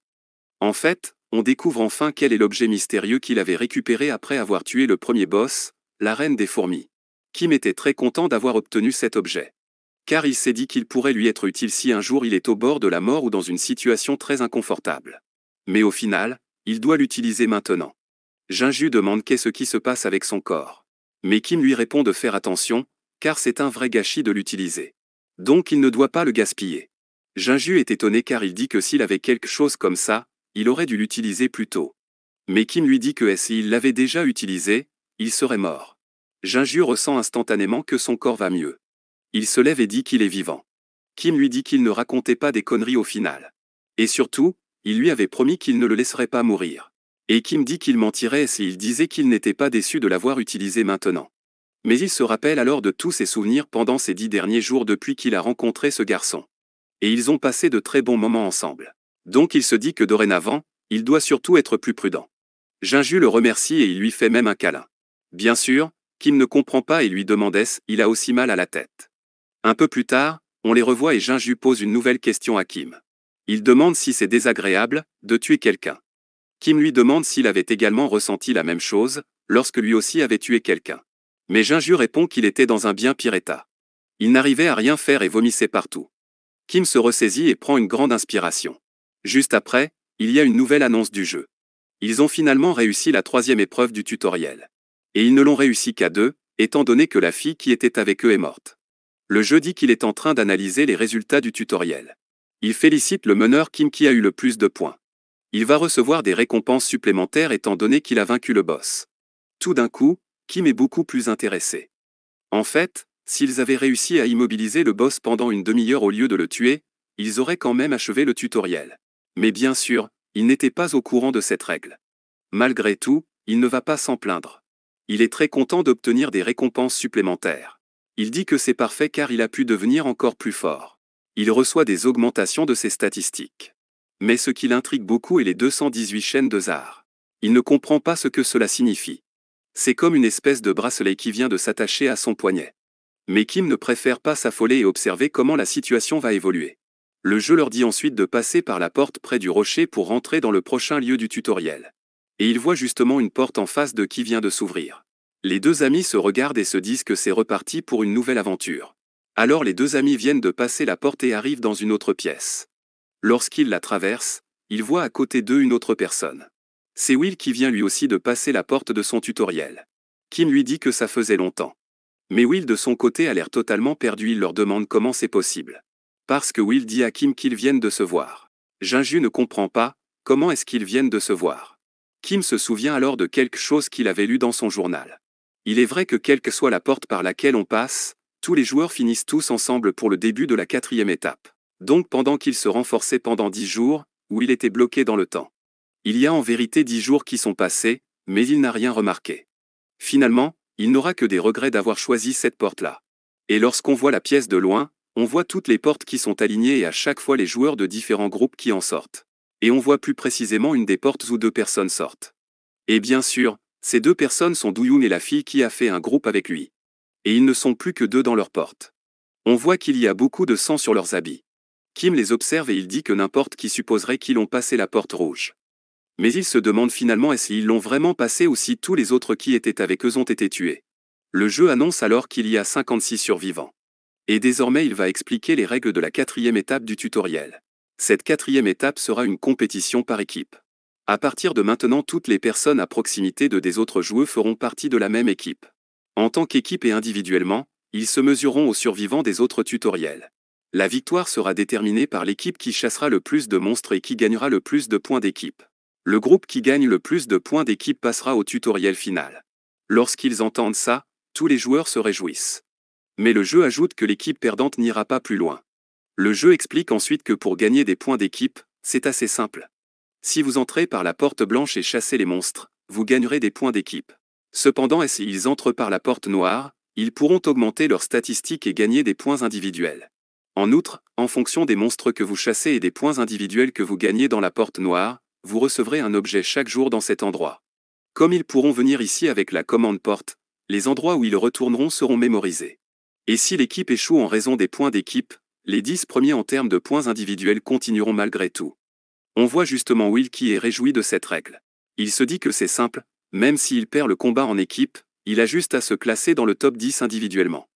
En fait, on découvre enfin quel est l'objet mystérieux qu'il avait récupéré après avoir tué le premier boss, la reine des fourmis. Kim était très content d'avoir obtenu cet objet. Car il s'est dit qu'il pourrait lui être utile si un jour il est au bord de la mort ou dans une situation très inconfortable. Mais au final, il doit l'utiliser maintenant. Jinju demande qu'est-ce qui se passe avec son corps. Mais Kim lui répond de faire attention, car c'est un vrai gâchis de l'utiliser. Donc il ne doit pas le gaspiller. Jinju est étonné car il dit que s'il avait quelque chose comme ça, il aurait dû l'utiliser plus tôt. Mais Kim lui dit que s'il l'avait déjà utilisé, il serait mort. Jinju ressent instantanément que son corps va mieux. Il se lève et dit qu'il est vivant. Kim lui dit qu'il ne racontait pas des conneries au final. Et surtout, il lui avait promis qu'il ne le laisserait pas mourir. Et Kim dit qu'il mentirait s'il disait qu'il n'était pas déçu de l'avoir utilisé maintenant. Mais il se rappelle alors de tous ses souvenirs pendant ces 10 derniers jours depuis qu'il a rencontré ce garçon. Et ils ont passé de très bons moments ensemble. Donc il se dit que dorénavant, il doit surtout être plus prudent. Jinju le remercie et il lui fait même un câlin. Bien sûr, Kim ne comprend pas et lui demande s'il a aussi mal à la tête. Un peu plus tard, on les revoit et Jinju pose une nouvelle question à Kim. Il demande si c'est désagréable de tuer quelqu'un. Kim lui demande s'il avait également ressenti la même chose, lorsque lui aussi avait tué quelqu'un. Mais Jinju répond qu'il était dans un bien pire état. Il n'arrivait à rien faire et vomissait partout. Kim se ressaisit et prend une grande inspiration. Juste après, il y a une nouvelle annonce du jeu. Ils ont finalement réussi la 3e épreuve du tutoriel. Et ils ne l'ont réussi qu'à 2, étant donné que la fille qui était avec eux est morte. Le jeu dit qu'il est en train d'analyser les résultats du tutoriel. Il félicite le meneur Kim qui a eu le plus de points. Il va recevoir des récompenses supplémentaires étant donné qu'il a vaincu le boss. Tout d'un coup, Kim est beaucoup plus intéressé. En fait, s'ils avaient réussi à immobiliser le boss pendant une demi-heure au lieu de le tuer, ils auraient quand même achevé le tutoriel. Mais bien sûr, il n'était pas au courant de cette règle. Malgré tout, Il ne va pas s'en plaindre. Il est très content d'obtenir des récompenses supplémentaires. Il dit que c'est parfait car il a pu devenir encore plus fort. Il reçoit des augmentations de ses statistiques. Mais ce qui l'intrigue beaucoup est les 218 chaînes de Zar. Il ne comprend pas ce que cela signifie. C'est comme une espèce de bracelet qui vient de s'attacher à son poignet. Mais Kim ne préfère pas s'affoler et observer comment la situation va évoluer. Le jeu leur dit ensuite de passer par la porte près du rocher pour rentrer dans le prochain lieu du tutoriel. Et il voit justement une porte en face de qui vient de s'ouvrir. Les deux amis se regardent et se disent que c'est reparti pour une nouvelle aventure. Alors les deux amis viennent de passer la porte et arrivent dans une autre pièce. Lorsqu'ils la traversent, ils voient à côté d'eux une autre personne. C'est Will qui vient lui aussi de passer la porte de son tutoriel. Kim lui dit que ça faisait longtemps. Mais Will de son côté a l'air totalement perdu, il leur demande comment c'est possible. Parce que Will dit à Kim qu'ils viennent de se voir. Jinju ne comprend pas, comment est-ce qu'ils viennent de se voir. Kim se souvient alors de quelque chose qu'il avait lu dans son journal. Il est vrai que quelle que soit la porte par laquelle on passe, tous les joueurs finissent tous ensemble pour le début de la 4e étape. Donc pendant qu'il se renforçait pendant 10 jours, où il était bloqué dans le temps. Il y a en vérité 10 jours qui sont passés, mais il n'a rien remarqué. Finalement, il n'aura que des regrets d'avoir choisi cette porte-là. Et lorsqu'on voit la pièce de loin, on voit toutes les portes qui sont alignées et à chaque fois les joueurs de différents groupes qui en sortent. Et on voit plus précisément une des portes où 2 personnes sortent. Et bien sûr, ces 2 personnes sont Do-yoon et la fille qui a fait un groupe avec lui. Et ils ne sont plus que 2 dans leur porte. On voit qu'il y a beaucoup de sang sur leurs habits. Kim les observe et il dit que n'importe qui supposerait qu'ils ont passé la porte rouge. Mais il se demande finalement s'ils l'ont vraiment passé ou si tous les autres qui étaient avec eux ont été tués. Le jeu annonce alors qu'il y a 56 survivants. Et désormais il va expliquer les règles de la 4e étape du tutoriel. Cette 4e étape sera une compétition par équipe. À partir de maintenant, toutes les personnes à proximité de des autres joueurs feront partie de la même équipe. En tant qu'équipe et individuellement, ils se mesureront aux survivants des autres tutoriels. La victoire sera déterminée par l'équipe qui chassera le plus de monstres et qui gagnera le plus de points d'équipe. Le groupe qui gagne le plus de points d'équipe passera au tutoriel final. Lorsqu'ils entendent ça, tous les joueurs se réjouissent. Mais le jeu ajoute que l'équipe perdante n'ira pas plus loin. Le jeu explique ensuite que pour gagner des points d'équipe, c'est assez simple. Si vous entrez par la porte blanche et chassez les monstres, vous gagnerez des points d'équipe. Cependant, s'ils entrent par la porte noire, ils pourront augmenter leurs statistiques et gagner des points individuels. En outre, en fonction des monstres que vous chassez et des points individuels que vous gagnez dans la porte noire, vous recevrez un objet chaque jour dans cet endroit. Comme ils pourront venir ici avec la commande porte, les endroits où ils retourneront seront mémorisés. Et si l'équipe échoue en raison des points d'équipe, les 10 premiers en termes de points individuels continueront malgré tout. On voit justement Will qui est réjoui de cette règle. Il se dit que c'est simple, même s'il perd le combat en équipe, il a juste à se classer dans le top 10 individuellement.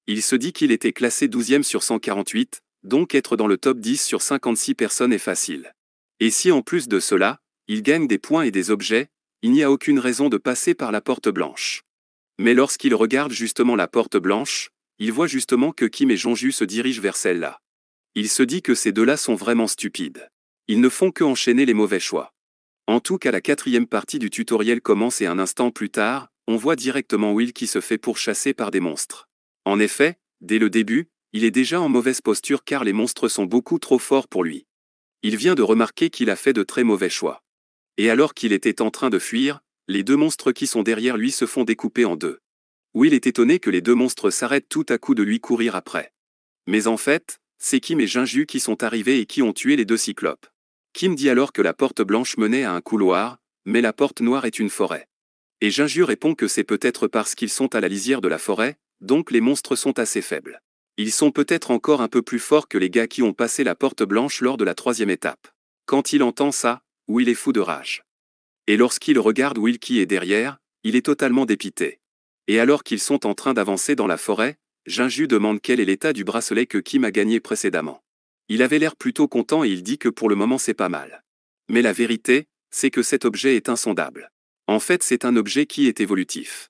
Il se dit qu'il était classé 12e sur 148, donc être dans le top 10 sur 56 personnes est facile. Et si en plus de cela, il gagne des points et des objets, il n'y a aucune raison de passer par la porte blanche. Mais lorsqu'il regarde justement la porte blanche, il voit justement que Kim et Jonju se dirigent vers celle-là. Il se dit que ces deux-là sont vraiment stupides. Ils ne font que enchaîner les mauvais choix. En tout cas, la 4e partie du tutoriel commence et un instant plus tard, on voit directement Will qui se fait pourchasser par des monstres. En effet, dès le début, il est déjà en mauvaise posture car les monstres sont beaucoup trop forts pour lui. Il vient de remarquer qu'il a fait de très mauvais choix. Et alors qu'il était en train de fuir, les 2 monstres qui sont derrière lui se font découper en 2. Will est étonné que les 2 monstres s'arrêtent tout à coup de lui courir après. Mais en fait, c'est Kim et Jinju qui sont arrivés et qui ont tué les 2 cyclopes. Kim dit alors que la porte blanche menait à un couloir, mais la porte noire est une forêt. Et Jinju répond que c'est peut-être parce qu'ils sont à la lisière de la forêt, donc les monstres sont assez faibles. Ils sont peut-être encore un peu plus forts que les gars qui ont passé la porte blanche lors de la 3e étape. Quand il entend ça, Will est fou de rage. Et lorsqu'il regarde Will qui est derrière, il est totalement dépité. Et alors qu'ils sont en train d'avancer dans la forêt, Jinju demande quel est l'état du bracelet que Kim a gagné précédemment. Il avait l'air plutôt content et il dit que pour le moment c'est pas mal. Mais la vérité, c'est que cet objet est insondable. En fait, c'est un objet qui est évolutif.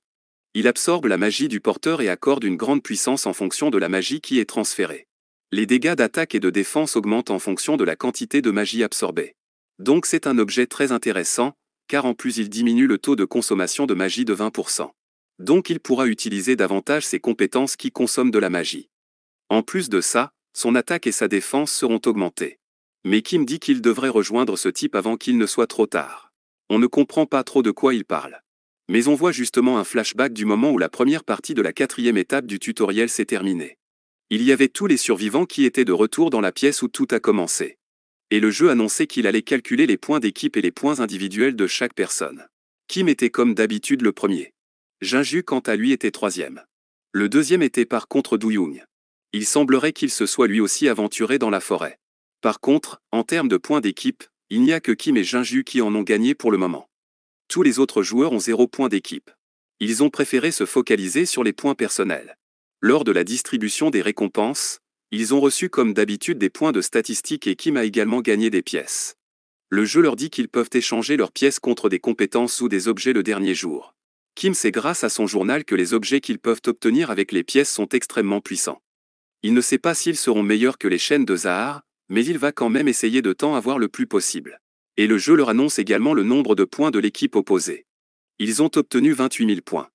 Il absorbe la magie du porteur et accorde une grande puissance en fonction de la magie qui est transférée. Les dégâts d'attaque et de défense augmentent en fonction de la quantité de magie absorbée. Donc c'est un objet très intéressant, car en plus il diminue le taux de consommation de magie de 20%. Donc il pourra utiliser davantage ses compétences qui consomment de la magie. En plus de ça, son attaque et sa défense seront augmentées. Mais Kim dit qu'il devrait rejoindre ce type avant qu'il ne soit trop tard. On ne comprend pas trop de quoi il parle. Mais on voit justement un flashback du moment où la première partie de la 4e étape du tutoriel s'est terminée. Il y avait tous les survivants qui étaient de retour dans la pièce où tout a commencé. Et le jeu annonçait qu'il allait calculer les points d'équipe et les points individuels de chaque personne. Kim était comme d'habitude le premier. Jinju quant à lui était 3e. Le 2e était par contre Doyoung. Il semblerait qu'il se soit lui aussi aventuré dans la forêt. Par contre, en termes de points d'équipe, il n'y a que Kim et Jinju qui en ont gagné pour le moment. Tous les autres joueurs ont 0 points d'équipe. Ils ont préféré se focaliser sur les points personnels. Lors de la distribution des récompenses, ils ont reçu comme d'habitude des points de statistiques et Kim a également gagné des pièces. Le jeu leur dit qu'ils peuvent échanger leurs pièces contre des compétences ou des objets le dernier jour. Kim sait grâce à son journal que les objets qu'ils peuvent obtenir avec les pièces sont extrêmement puissants. Il ne sait pas s'ils seront meilleurs que les chaînes de Zahar, mais il va quand même essayer de t'en avoir le plus possible. Et le jeu leur annonce également le nombre de points de l'équipe opposée. Ils ont obtenu 28 000 points.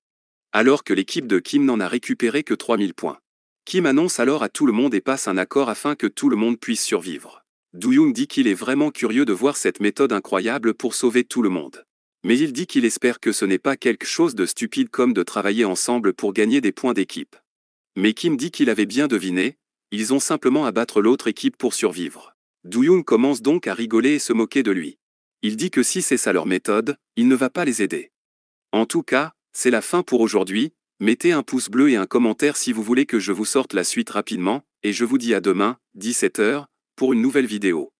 Alors que l'équipe de Kim n'en a récupéré que 3 000 points. Kim annonce alors à tout le monde et passe un accord afin que tout le monde puisse survivre. Doyoung dit qu'il est vraiment curieux de voir cette méthode incroyable pour sauver tout le monde. Mais il dit qu'il espère que ce n'est pas quelque chose de stupide comme de travailler ensemble pour gagner des points d'équipe. Mais Kim dit qu'il avait bien deviné, ils ont simplement à battre l'autre équipe pour survivre. Doyoung commence donc à rigoler et se moquer de lui. Il dit que si c'est ça leur méthode, il ne va pas les aider. En tout cas, c'est la fin pour aujourd'hui, mettez un pouce bleu et un commentaire si vous voulez que je vous sorte la suite rapidement, et je vous dis à demain, 17 h, pour une nouvelle vidéo.